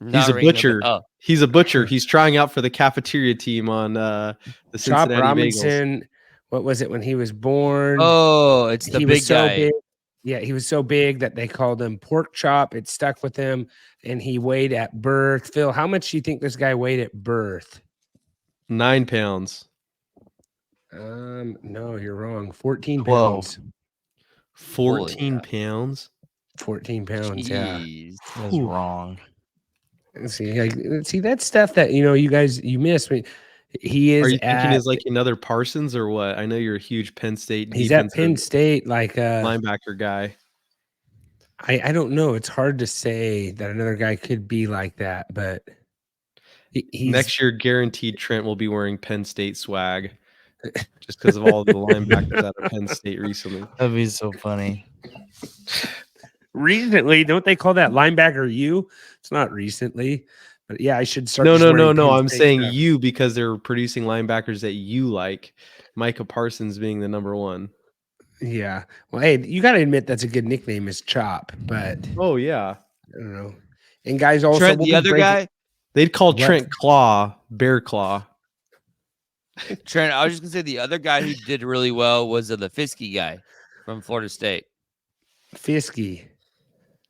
He's a butcher. Oh, He's a butcher. He's trying out for the cafeteria team on the Chop Cincinnati Bengals. Robinson. What was it when he was born? oh, it's the he big was so guy. big. Yeah, he was so big that they called him Pork Chop. It stuck with him, and he weighed at birth. Phill, how much do you think this guy weighed at birth? 9 pounds. No, you're wrong. 14 12. pounds. 14 crap. pounds. 14 pounds. Yeah. Jeez. That's wrong. See, that's stuff that you miss. He is Are you thinking at. is like another Parsons or what? I know you're a huge Penn State He's at defensive Penn State. Like linebacker guy. I don't know. It's hard to say that another guy could be like that, but he's Next year, guaranteed Trent will be wearing Penn State swag just because of all the linebackers out of Penn State recently. That'd be so funny. recently. Don't they call that linebacker U? It's not recently, but yeah, I should start. No. just wearing Penn I'm State saying stuff. you because they're producing linebackers that you like. Micah Parsons being the number one. Yeah. Well, hey, you got to admit that's a good nickname, is Chop. But Oh yeah, I don't know. And guys, also Trent, we'll the be other breaking- guy. they'd call What? Trent Claw Bear Claw. Trent, I was just gonna say the other guy who did really well was the Fiske guy from Florida State. Fiske.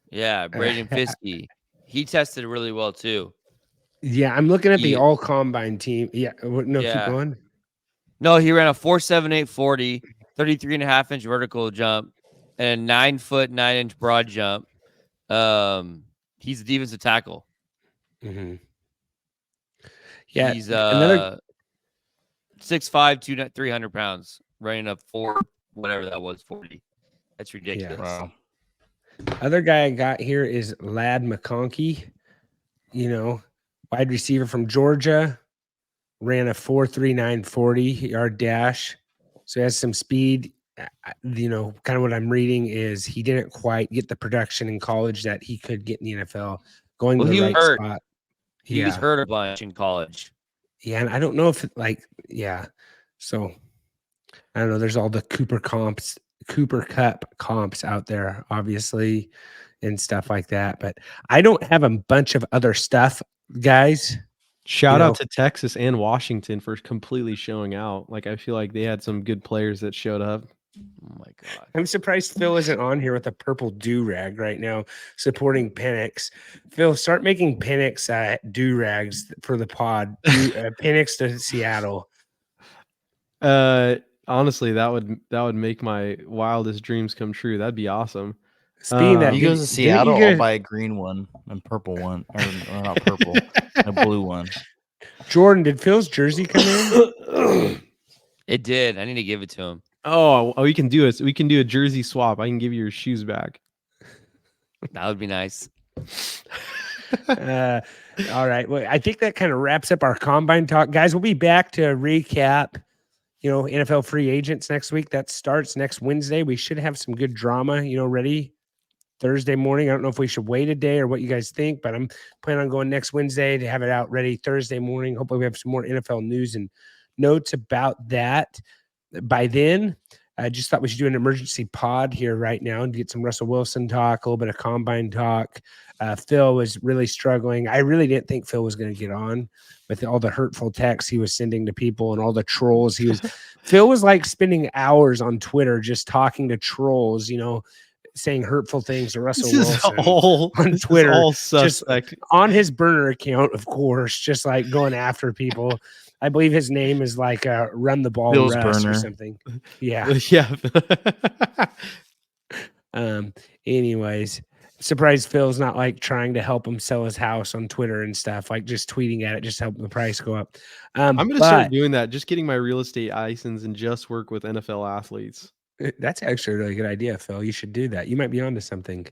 Yeah, Braden Fiske. He tested really well too. Yeah, I'm looking at the He- all combine team. Yeah. No, Yeah. keep going. No, he ran a 4.78 40, 33.5-inch vertical jump, and a 9'9" broad jump. He's a defensive tackle. Mm-hmm. Yeah. He's another 6'5", 300 pounds, running up 4, whatever that was, 40. That's ridiculous. Wow. other guy I got here is Lad McConkey. Wide receiver from Georgia. Ran a 4.39 40-yard dash. So he has some speed. Kind of what I'm reading is he didn't quite get the production in college that he could get in the NFL. Going Well, to he the was right hurt. spot. He was hurt a bunch in college. Yeah, and I don't know if So I don't know. There's all the Cooper Cup comps out there, obviously, and stuff like that. But I don't have a bunch of other stuff, guys. Shout out to Texas and Washington for completely showing out. Like I feel like they had some good players that showed up. Oh my god. I'm surprised Phill isn't on here with a purple do-rag right now supporting Penix. Phill, start making Penix do-rags for the pod. Penix to Seattle. Honestly, that would make my wildest dreams come true. That'd be awesome. Speaking of that, If he did- goes to didn't you Seattle, get I'll a- buy a green one and purple one. Or not purple, a blue one. Jordan, did Phil's jersey come in? It did. I need to give it to him. Oh, we can do it. We can do a jersey swap. I can give you your shoes back. That would be nice. All right. Well, I think that kind of wraps up our combine talk. Guys, we'll be back to recap, NFL free agents next week. That starts next Wednesday. We should have some good drama, ready Thursday morning. I don't know if we should wait a day or what you guys think, but I'm planning on going next Wednesday to have it out ready Thursday morning. Hopefully we have some more NFL news and notes about that. By then, I just thought we should do an emergency pod here right now and get some Russell Wilson talk, a little bit of combine talk. Phill was really struggling. I really didn't think Phill was going to get on with all the hurtful texts he was sending to people and all the trolls. Phill was like spending hours on Twitter just talking to trolls, saying hurtful things to Russell Wilson on Twitter, all just suspect. on his burner account, of course, just like going after people. I believe his name is like Run the Ball Bill's Russ or burner. something. Yeah. Yeah. Anyways, surprised Phil's not like trying to help him sell his house on Twitter and stuff, like just tweeting at it, just helping the price go up. I'm gonna start doing that. Just getting my real estate license and just work with NFL athletes. That's actually a really good idea, Phill. You should do that. You might be onto something.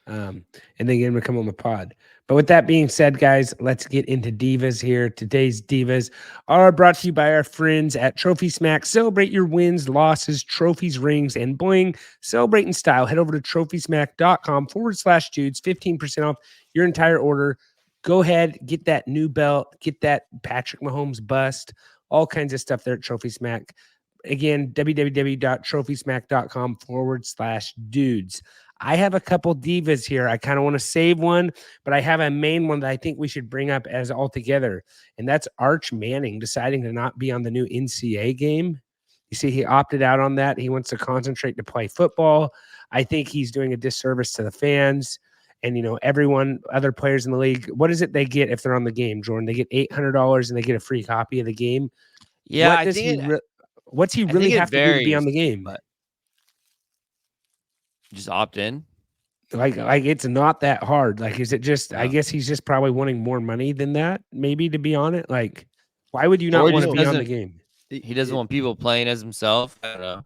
And then get him to come on the pod. But with that being said, guys, let's get into divas here. Today's divas are brought to you by our friends at Trophy Smack. Celebrate your wins, losses, trophies, rings, and bling. Celebrate in style. Head over to trophysmack.com/dudes. 15% off your entire order. Go ahead, get that new belt, get that Patrick Mahomes bust, all kinds of stuff there at Trophy Smack. again, www.trophysmack.com/dudes. I have a couple divas here. I kind of want to save one, but I have a main one that I think we should bring up as all together. And that's Arch Manning deciding to not be on the new NCAA game. You see, he opted out on that. He wants to concentrate to play football. I think he's doing a disservice to the fans and, everyone, other players in the league. What is it they get if they're on the game, Jordan? They get $800 and they get a free copy of the game. Yeah, What I does think he what's he I really think it have to do to be on varies, the game? but just opt in. Like it's not that hard. Like, is it just? I No. guess he's just probably wanting more money than that, maybe, to be on it. Like, why would you not Or want to just be on the doesn't game? he doesn't want people playing as himself. I don't know.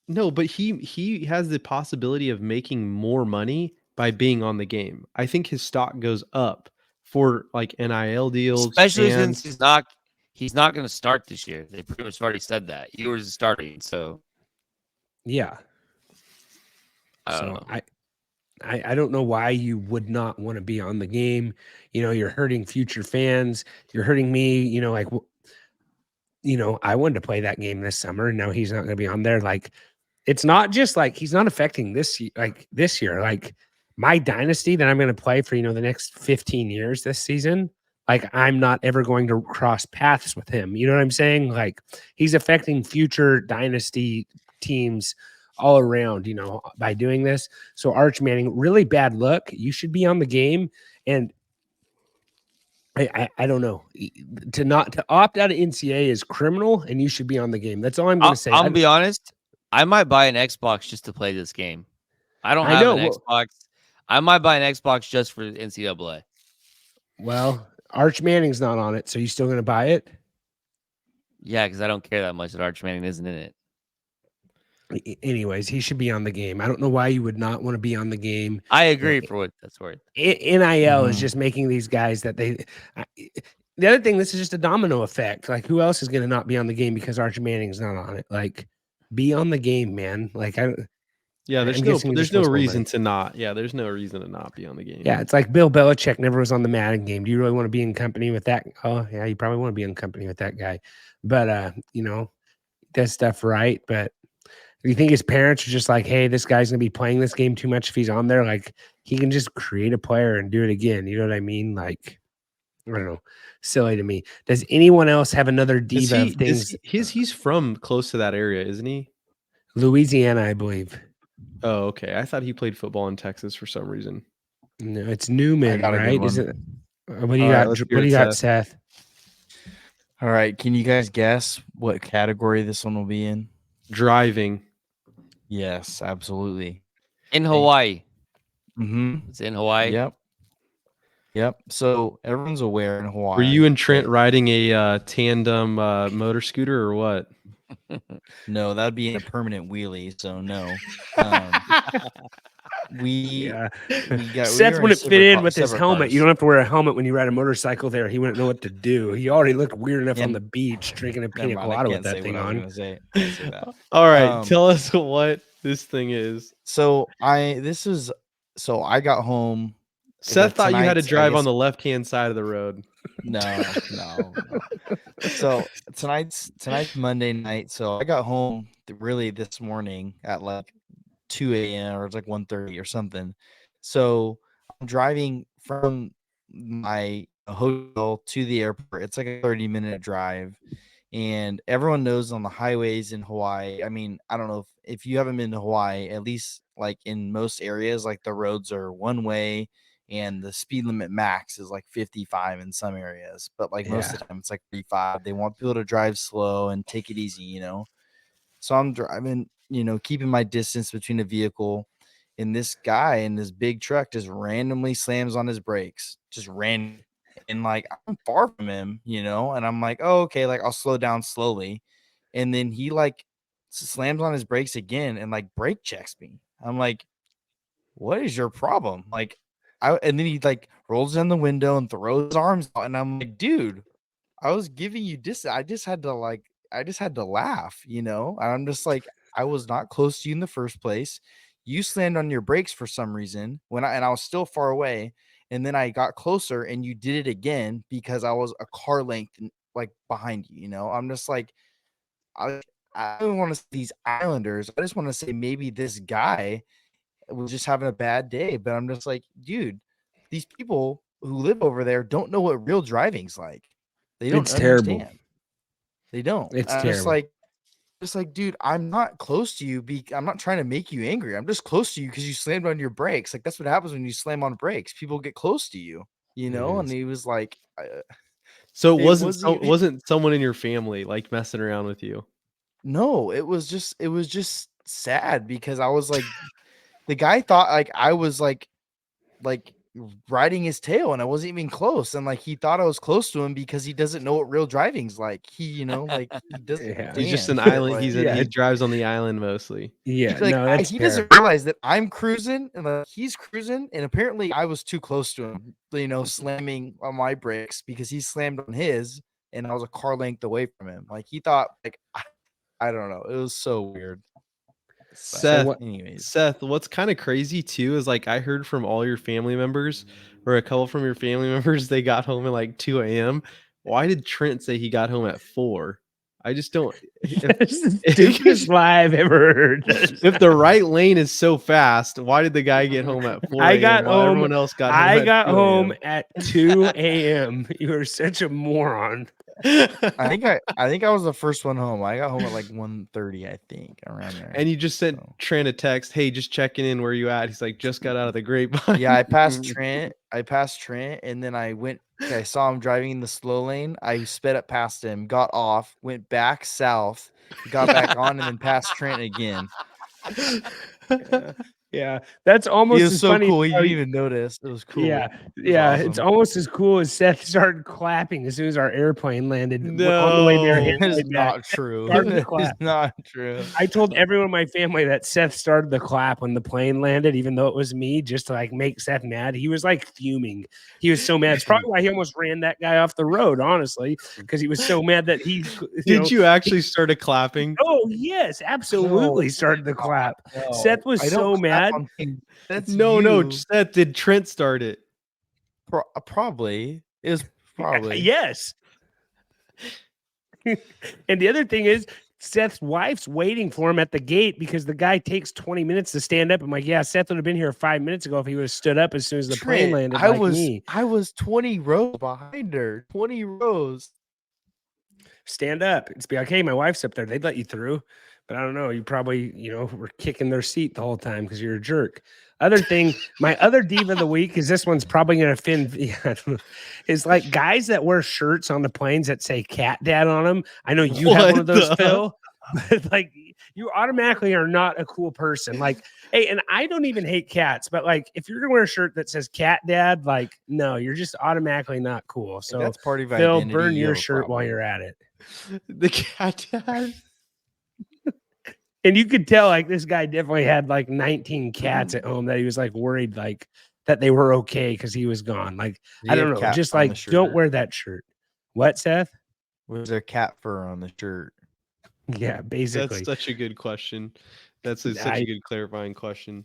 No, but he has the possibility of making more money by being on the game. I think his stock goes up for like NIL deals, Especially fans. since he's not going to start this year. They pretty much already said that. He was starting, so Yeah. I don't know. I don't know why you would not want to be on the game. You're hurting future fans. You're hurting me. I wanted to play that game this summer, and now he's not going to be on there. Like, it's not just like he's not affecting this year. Like, my dynasty that I'm going to play for the next 15 years this season. Like, I'm not ever going to cross paths with him. You know what I'm saying? Like, he's affecting future dynasty teams all around, by doing this. So Arch Manning, really bad luck. You should be on the game. And I don't know. To opt out of NCAA is criminal, and you should be on the game. That's all I'm going to say. I'll be honest. I might buy an Xbox just to play this game. I don't have an Xbox. I might buy an Xbox just for NCAA. Well, Arch Manning's not on it, so you still going to buy it? Yeah, because I don't care that much that Arch Manning isn't in it. Anyways, he should be on the game. I don't know why you would not want to be on the game. I agree for what that's worth. NIL is just making these guys that the other thing, this is just a domino effect. Like, who else is going to not be on the game because Arch Manning's not on it? Like, be on the game, man. Like, there's no reason to not. Yeah, there's no reason to not be on the game. Yeah, it's like Bill Belichick never was on the Madden game. Do you really want to be in company with that? Oh, yeah, you probably want to be in company with that guy. But does stuff right. But do you think his parents are just like, hey, this guy's gonna be playing this game too much if he's on there? Like, he can just create a player and do it again. You know what I mean? Like, I don't know. Silly to me. Does anyone else have another diva of things? He's from close to that area, isn't he? Louisiana, I believe. Oh, okay. I thought he played football in Texas for some reason. No, it's Newman, right? Is it? What do you got? What do you got, Seth? All right. Can you guys guess what category this one will be in? Driving. Yes, absolutely. In Hawaii. Mm-hmm. It's in Hawaii. Yep. So everyone's aware in Hawaii. Were you and Trent riding a tandem motor scooter or what? No, that would be in a permanent wheelie. So no. Seth wouldn't fit in with his helmet. Cars. You don't have to wear a helmet when you ride a motorcycle there. He wouldn't know what to do. He already looked weird enough on the beach drinking a pina colada with that thing on. All right, tell us what this thing is. So I got home. Seth thought you had to drive on the left-hand side of the road. No. So tonight's Monday night. So I got home really this morning at like 2 a.m. or it's like 1:30 or something. So I'm driving from my hotel to the airport. It's like a 30-minute drive. And everyone knows on the highways in Hawaii, I mean, I don't know if you haven't been to Hawaii, at least like in most areas, like the roads are one way and the speed limit max is like 55 in some areas. But like most of the time it's like 35. They want people to drive slow and take it easy, So I'm driving, keeping my distance between the vehicle, and this guy in this big truck just randomly slams on his brakes, just random. And like, I'm far from him, and I'm like, oh, okay, like I'll slow down slowly. And then he like slams on his brakes again and like brake checks me. I'm like, what is your problem? Like, and then he like rolls down the window and throws his arms out. And I'm like, dude, I was giving you distance. I just had to laugh, And I'm just like, I was not close to you in the first place. You slammed on your brakes for some reason and I was still far away. And then I got closer and you did it again because I was a car length like behind you, I'm just like, I don't want to say these Islanders. I just want to say maybe this guy was just having a bad day. But I'm just like, dude, these people who live over there don't know what real driving's like. They don't It's terrible. understand. They don't. It's I'm terrible. just like, dude, I'm not close to you. I'm not trying to make you angry. I'm just close to you because you slammed on your brakes. Like that's what happens when you slam on brakes. People get close to you, you know. And he was like, So it It wasn't wasn't- wasn't someone in your family like messing around with you? no, it was just sad because I was like, the guy thought like I was like riding his tail and I wasn't even close. And like he thought I was close to him because he doesn't know what real driving's like. He, you know, like he doesn't. Yeah. He's just an understand. island. Like, Yeah. He drives on the island mostly. Yeah, like no, that's he fair. doesn't realize that I'm cruising and like, he's cruising, and apparently I was too close to him, you know, slamming on my brakes because he slammed on his, and I was a car length away from him. Like he thought, like I don't know, it was so weird. Seth, Anyways, Seth, what's kind of crazy too is like I heard from all your family members, or a couple from your family members, they got home at like 2 a.m. Why did Trent say he got home at 4? I just don't. That's the stupidest lie I've ever heard. If the right lane is so fast, why did the guy get home at 4 I a.m. got while home. everyone else got home I at got 2 home a.m.? at 2 a.m. You are such a moron. I think I was the first one home. I got home at like 1:30, I think, around there. And you just sent So. Trent a text, hey, just checking in, where you at? He's like, just got out of the grapevine. Yeah, I passed Trent, and then I saw him driving in the slow lane. I sped up past him, got off, went back south, got back on, and then passed Trent again. Yeah, that's almost He was as so funny. cool. He as how didn't even notice. It was cool. Yeah, It was yeah, it's awesome. almost as cool as Seth started clapping as soon as our airplane landed. On the way there, No. and the way It's back. not true. Started to It's clap. not true. I told everyone in my family that Seth started the clap when the plane landed, even though it was me, just to like make Seth mad. He was like fuming. He was so mad. It's probably why he almost ran that guy off the road, honestly, because he was so mad that he. Did you actually started clapping? Oh yes, absolutely started the clap. No, Seth was I don't so clap mad. on things. That's No, you. Seth, did Trent start it? Probably. It was probably. Yes. And the other thing is, Seth's wife's waiting for him at the gate because the guy takes 20 minutes to stand up. I'm like, yeah, Seth would have been here 5 minutes ago if he would have stood up as soon as the plane Trent, landed. I was 20 rows behind her. 20 rows. Stand up. It's be like, hey, my wife's up there. They'd let you through. But I don't know. You probably, were kicking their seat the whole time because you're a jerk. Other thing, my other diva of the week is this one's probably going to offend. Is like guys that wear shirts on the planes that say "Cat Dad" on them. I know you have one of those, Phill. But like, you automatically are not a cool person. Like, hey, and I don't even hate cats, but like, if you're gonna wear a shirt that says "Cat Dad," like, no, you're just automatically not cool. So That's part of Phill, identity. burn your shirt while you're at it. The cat dad. And you could tell like this guy definitely had like 19 cats at home that he was like worried like that they were okay because he was gone. Like, I don't know, just like don't wear that shirt. What, Seth? Was there cat fur on the shirt? Yeah, basically. That's such a good question. That's such a good clarifying question.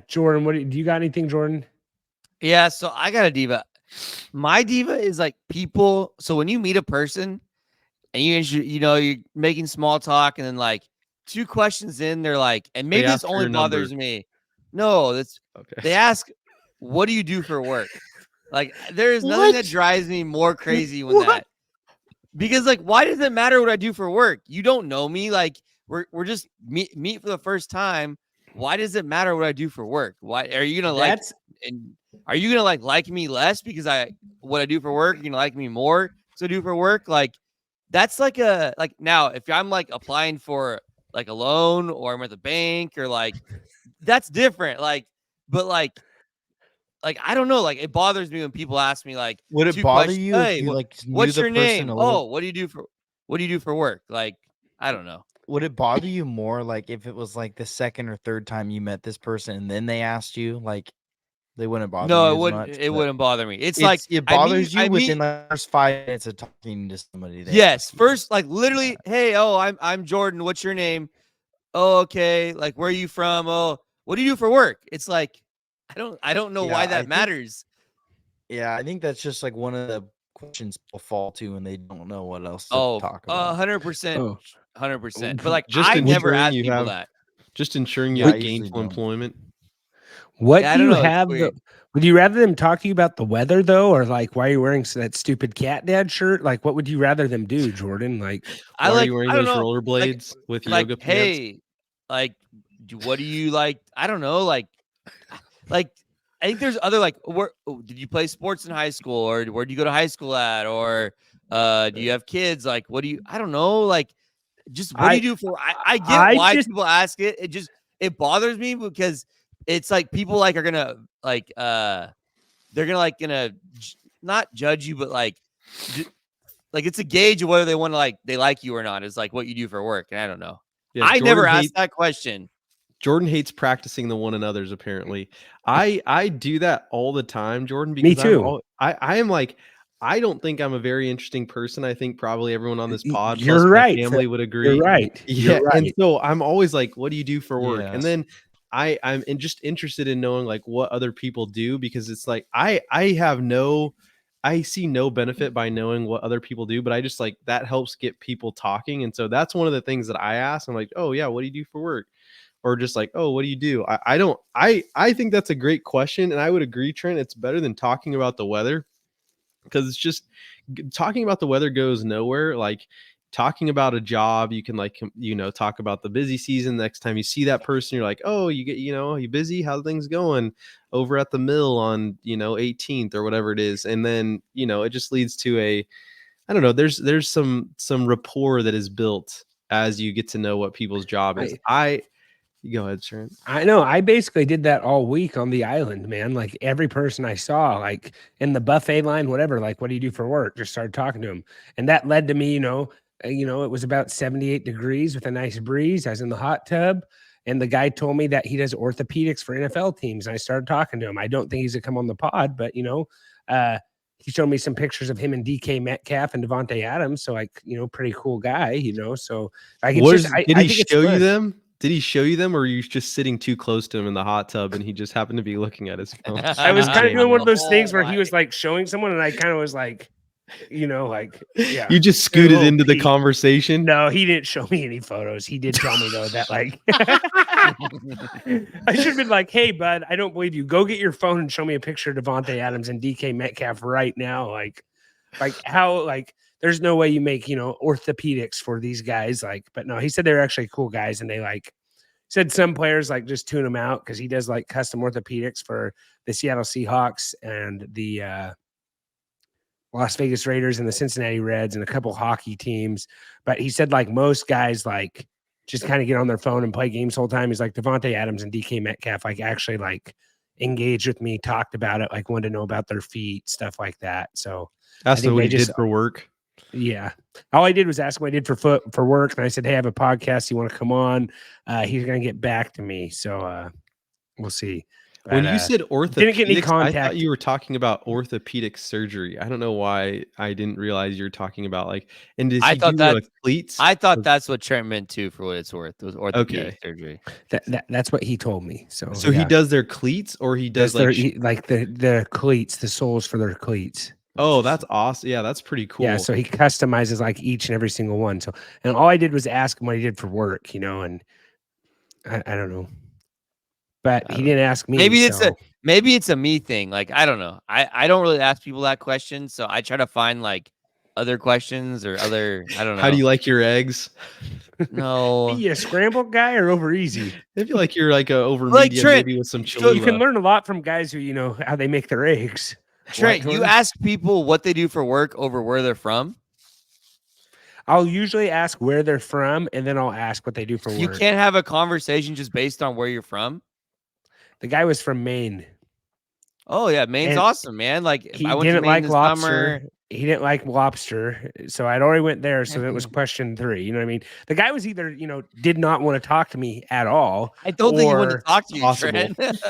Jordan, do you got anything, Jordan? Yeah, so I got a diva. My diva is like people. So when you meet a person and you're making small talk, and then like 2 questions in, they're like, and maybe this only bothers me. No, that's okay. They ask, "What do you do for work?" Like, there is nothing that drives me more crazy than that. Because like, why does it matter what I do for work? You don't know me. Like, we're just meet for the first time. Why does it matter what I do for work? Why are you gonna are you gonna like me less because what I do for work? You're gonna like me more because I do for work? Like, that's like now if I'm like applying for like a loan or I'm at the bank or like, that's different. Like, but like I don't know. Like, it bothers me when people ask me like, would it bother you if you like what's your name? Oh, what do you do for work? Like, I don't know. Would it bother you more like if it was like the second or third time you met this person and then they asked you, like they wouldn't bother you? No, it wouldn't. Much, it wouldn't bother me. It's like it bothers you within the first 5 minutes of talking to somebody. Yes, first, like literally, hey, I'm Jordan. What's your name? Oh, okay. Like, where are you from? Oh, what do you do for work? It's like, I don't know why that matters. Yeah, I think that's just like one of the questions people fall to when they don't know what else to talk about. 100%. 100%. But like, Just I never ensuring ask you people have- that. Just ensuring you Yeah, I have usually gainful don't. employment. What Yeah, I do don't you know, it's have? weird. Would you rather them talk to you about the weather though, or like why are you wearing that stupid cat dad shirt? Like, what would you rather them do, Jordan? Like, I Why are like, you wearing I don't those know, rollerblades with like, yoga pants? hey, like, what do you like? I don't know, like, I think there's other like, did you play sports in high school, or where do you go to high school at, or do you have kids? Like, what do you? I don't know, like, just what do you do for? I get I why just- people ask it. It bothers me because it's like people like are gonna like they're gonna like not judge you, but like like it's a gauge of whether they want to like they like you or not. Is like what you do for work, and I don't know. Yeah, I Jordan never hates- asked that question. Jordan hates practicing the one another's. Apparently, I do that all the time, Jordan. Because too. I am like, I don't think I'm a very interesting person. I think probably everyone on this pod, You're plus right, my family, Phil. would agree. You're right. Yeah, You're and right. so I'm always like, what do you do for work? Yeah. And then I'm just interested in knowing like what other people do, because it's like I see no benefit by knowing what other people do, but I just like that helps get people talking. And so that's one of the things that I ask. I'm like, oh yeah, what do you do for work? Or just like, oh, what do you do? I think that's a great question. And I would agree, Trent, it's better than talking about the weather, because it's just talking about the weather goes nowhere. Like talking about a job, you can like, talk about the busy season. Next time you see that person, you're like, oh, are you busy? How's things going over at the mill on, 18th or whatever it is. And then, it just leads to I don't know, there's some rapport that is built as you get to know what people's job is. Go ahead, Trent. I know. I basically did that all week on the island, man. Like every person I saw, like in the buffet line, whatever, like, what do you do for work? Just started talking to him. And that led to me, it was about 78 degrees with a nice breeze. I was in the hot tub. And the guy told me that he does orthopedics for NFL teams. And I started talking to him. I don't think he's gonna come on the pod, but he showed me some pictures of him and DK Metcalf and Devontae Adams. So like, pretty cool guy, so I can Did he show you them? Did he show you them, or were you just sitting too close to him in the hot tub and he just happened to be looking at his phone? I was kind of doing one of those things where he my. was like showing someone, and I kind of was like, like, yeah. You just scooted little into the peek. conversation. No, he didn't show me any photos. He did tell me though that like I should have been like, hey bud, I don't believe you. Go get your phone and show me a picture of Devontae Adams and DK Metcalf right now. Like how there's no way you make orthopedics for these guys. Like, but no, he said they're actually cool guys, and they said some players just tune him out because he does custom orthopedics for the Seattle Seahawks and the Las Vegas Raiders and the Cincinnati Reds and a couple hockey teams. But he said most guys just kind of get on their phone and play games the whole time. He's like Devontae Adams and DK Metcalf actually engaged with me, talked about it, wanted to know about their feet, stuff like that. So That's what he did for work. Yeah. All I did was ask what I did for work. And I said, hey, I have a podcast. You want to come on? He's going to get back to me. So we'll see. But, when you said orthopedics, didn't get any I contact. thought you were talking about orthopedic surgery. I don't know why I didn't realize you were talking about and does he do cleats? I thought that's what Trent meant too, for what it's worth. It was orthopedic surgery. That's what he told me. So he does their cleats, or he does the cleats, the soles for their cleats. Oh, that's awesome. Yeah, that's pretty cool. Yeah, so he customizes each and every single one. So, and all I did was ask him what he did for work, and I don't know. But he didn't ask me. Maybe it's a me thing. I don't know. I don't really ask people that question, so I try to find other questions or other. I don't know. How do you like your eggs? No. Are you a scrambled guy or over easy? I feel like you're a over medium, Trent, maybe with some Cholula. You can learn a lot from guys who how they make their eggs. Trent, you ask people what they do for work over where they're from? I'll usually ask where they're from, and then I'll ask what they do for work. You can't have a conversation just based on where you're from? The guy was from Maine. Oh, yeah. Maine's awesome, man. He I went didn't to Maine like this lobster. summer. He didn't like lobster. So I'd already went there. So that was question 3. You know what I mean? The guy was either, did not want to talk to me at all. I don't think he wanted to talk to you, possible. Trent.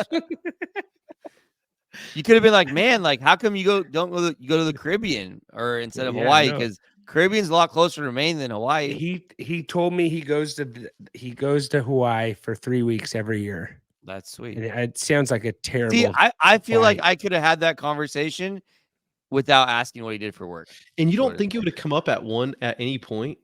You could have been like, man, how come you go to the Caribbean or instead of Hawaii? Because Caribbean's a lot closer to Maine than Hawaii. He told me he goes to Hawaii for 3 weeks every year. That's sweet. And it sounds like a terrible. See, I feel like I could have had that conversation without asking what he did for work. And you don't think it would have come up at any point?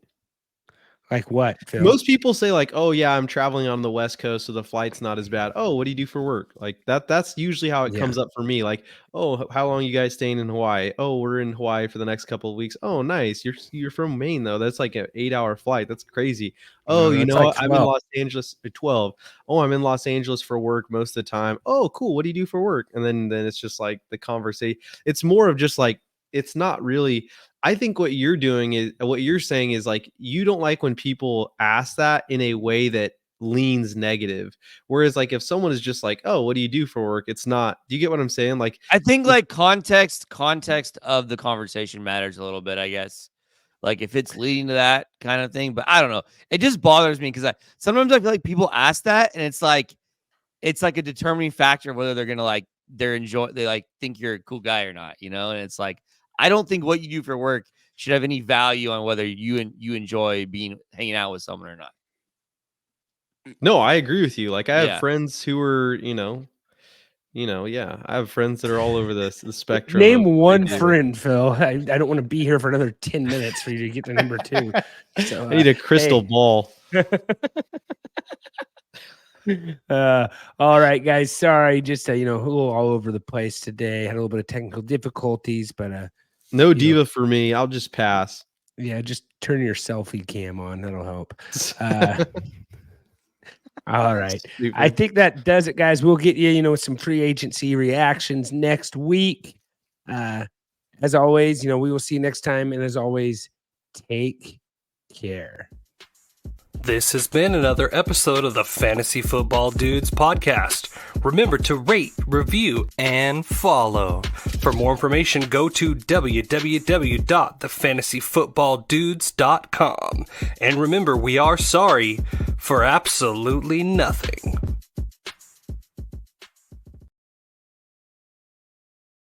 Like what, Phil? Most people say like, "Oh yeah, I'm traveling on the West Coast, so the flight's not as bad." Oh, what do you do for work? Like that's usually how it Yeah. comes up for me. Like, "Oh, how long you guys staying in Hawaii?" "Oh, we're in Hawaii for the next couple of weeks." "Oh, nice. You're from Maine though. That's like an 8-hour flight. That's crazy." "Oh, No, you that's know like what? I'm in 12. Los Angeles at 12. Oh, I'm in Los Angeles for work most of the time." "Oh, cool. What do you do for work?" And then it's just like the conversation. It's more of just like it's not really. I think what you're saying is like you don't like when people ask that in a way that leans negative. Whereas like if someone is just like, "Oh, what do you do for work?" It's not. Do you get what I'm saying? Like I think like context of the conversation matters a little bit, I guess. Like if it's leading to that kind of thing, but I don't know. It just bothers me because sometimes I feel like people ask that and it's like a determining factor of whether they're gonna like they like think you're a cool guy or not, you know? And it's like I don't think what you do for work should have any value on whether you enjoy hanging out with someone or not. no, I agree with you. Like I have Yeah. friends who are, yeah, I have friends that are all over the spectrum. Name of what one they do. friend, Phil. I don't want to be here for another 10 minutes for you to get to number 2. So I need a crystal ball. All right, guys. Sorry, just a little all over the place today. Had a little bit of technical difficulties, but No diva for me. I'll just pass. yeah, just turn your selfie cam on. That'll help. All right. Stupid. I think that does it, guys. We'll get you, some free agency reactions next week. As always, we will see you next time. And as always, take care. This has been another episode of the Fantasy Football Dudes podcast. Remember to rate, review, and follow. For more information, go to www.thefantasyfootballdudes.com. And remember, we are sorry for absolutely nothing.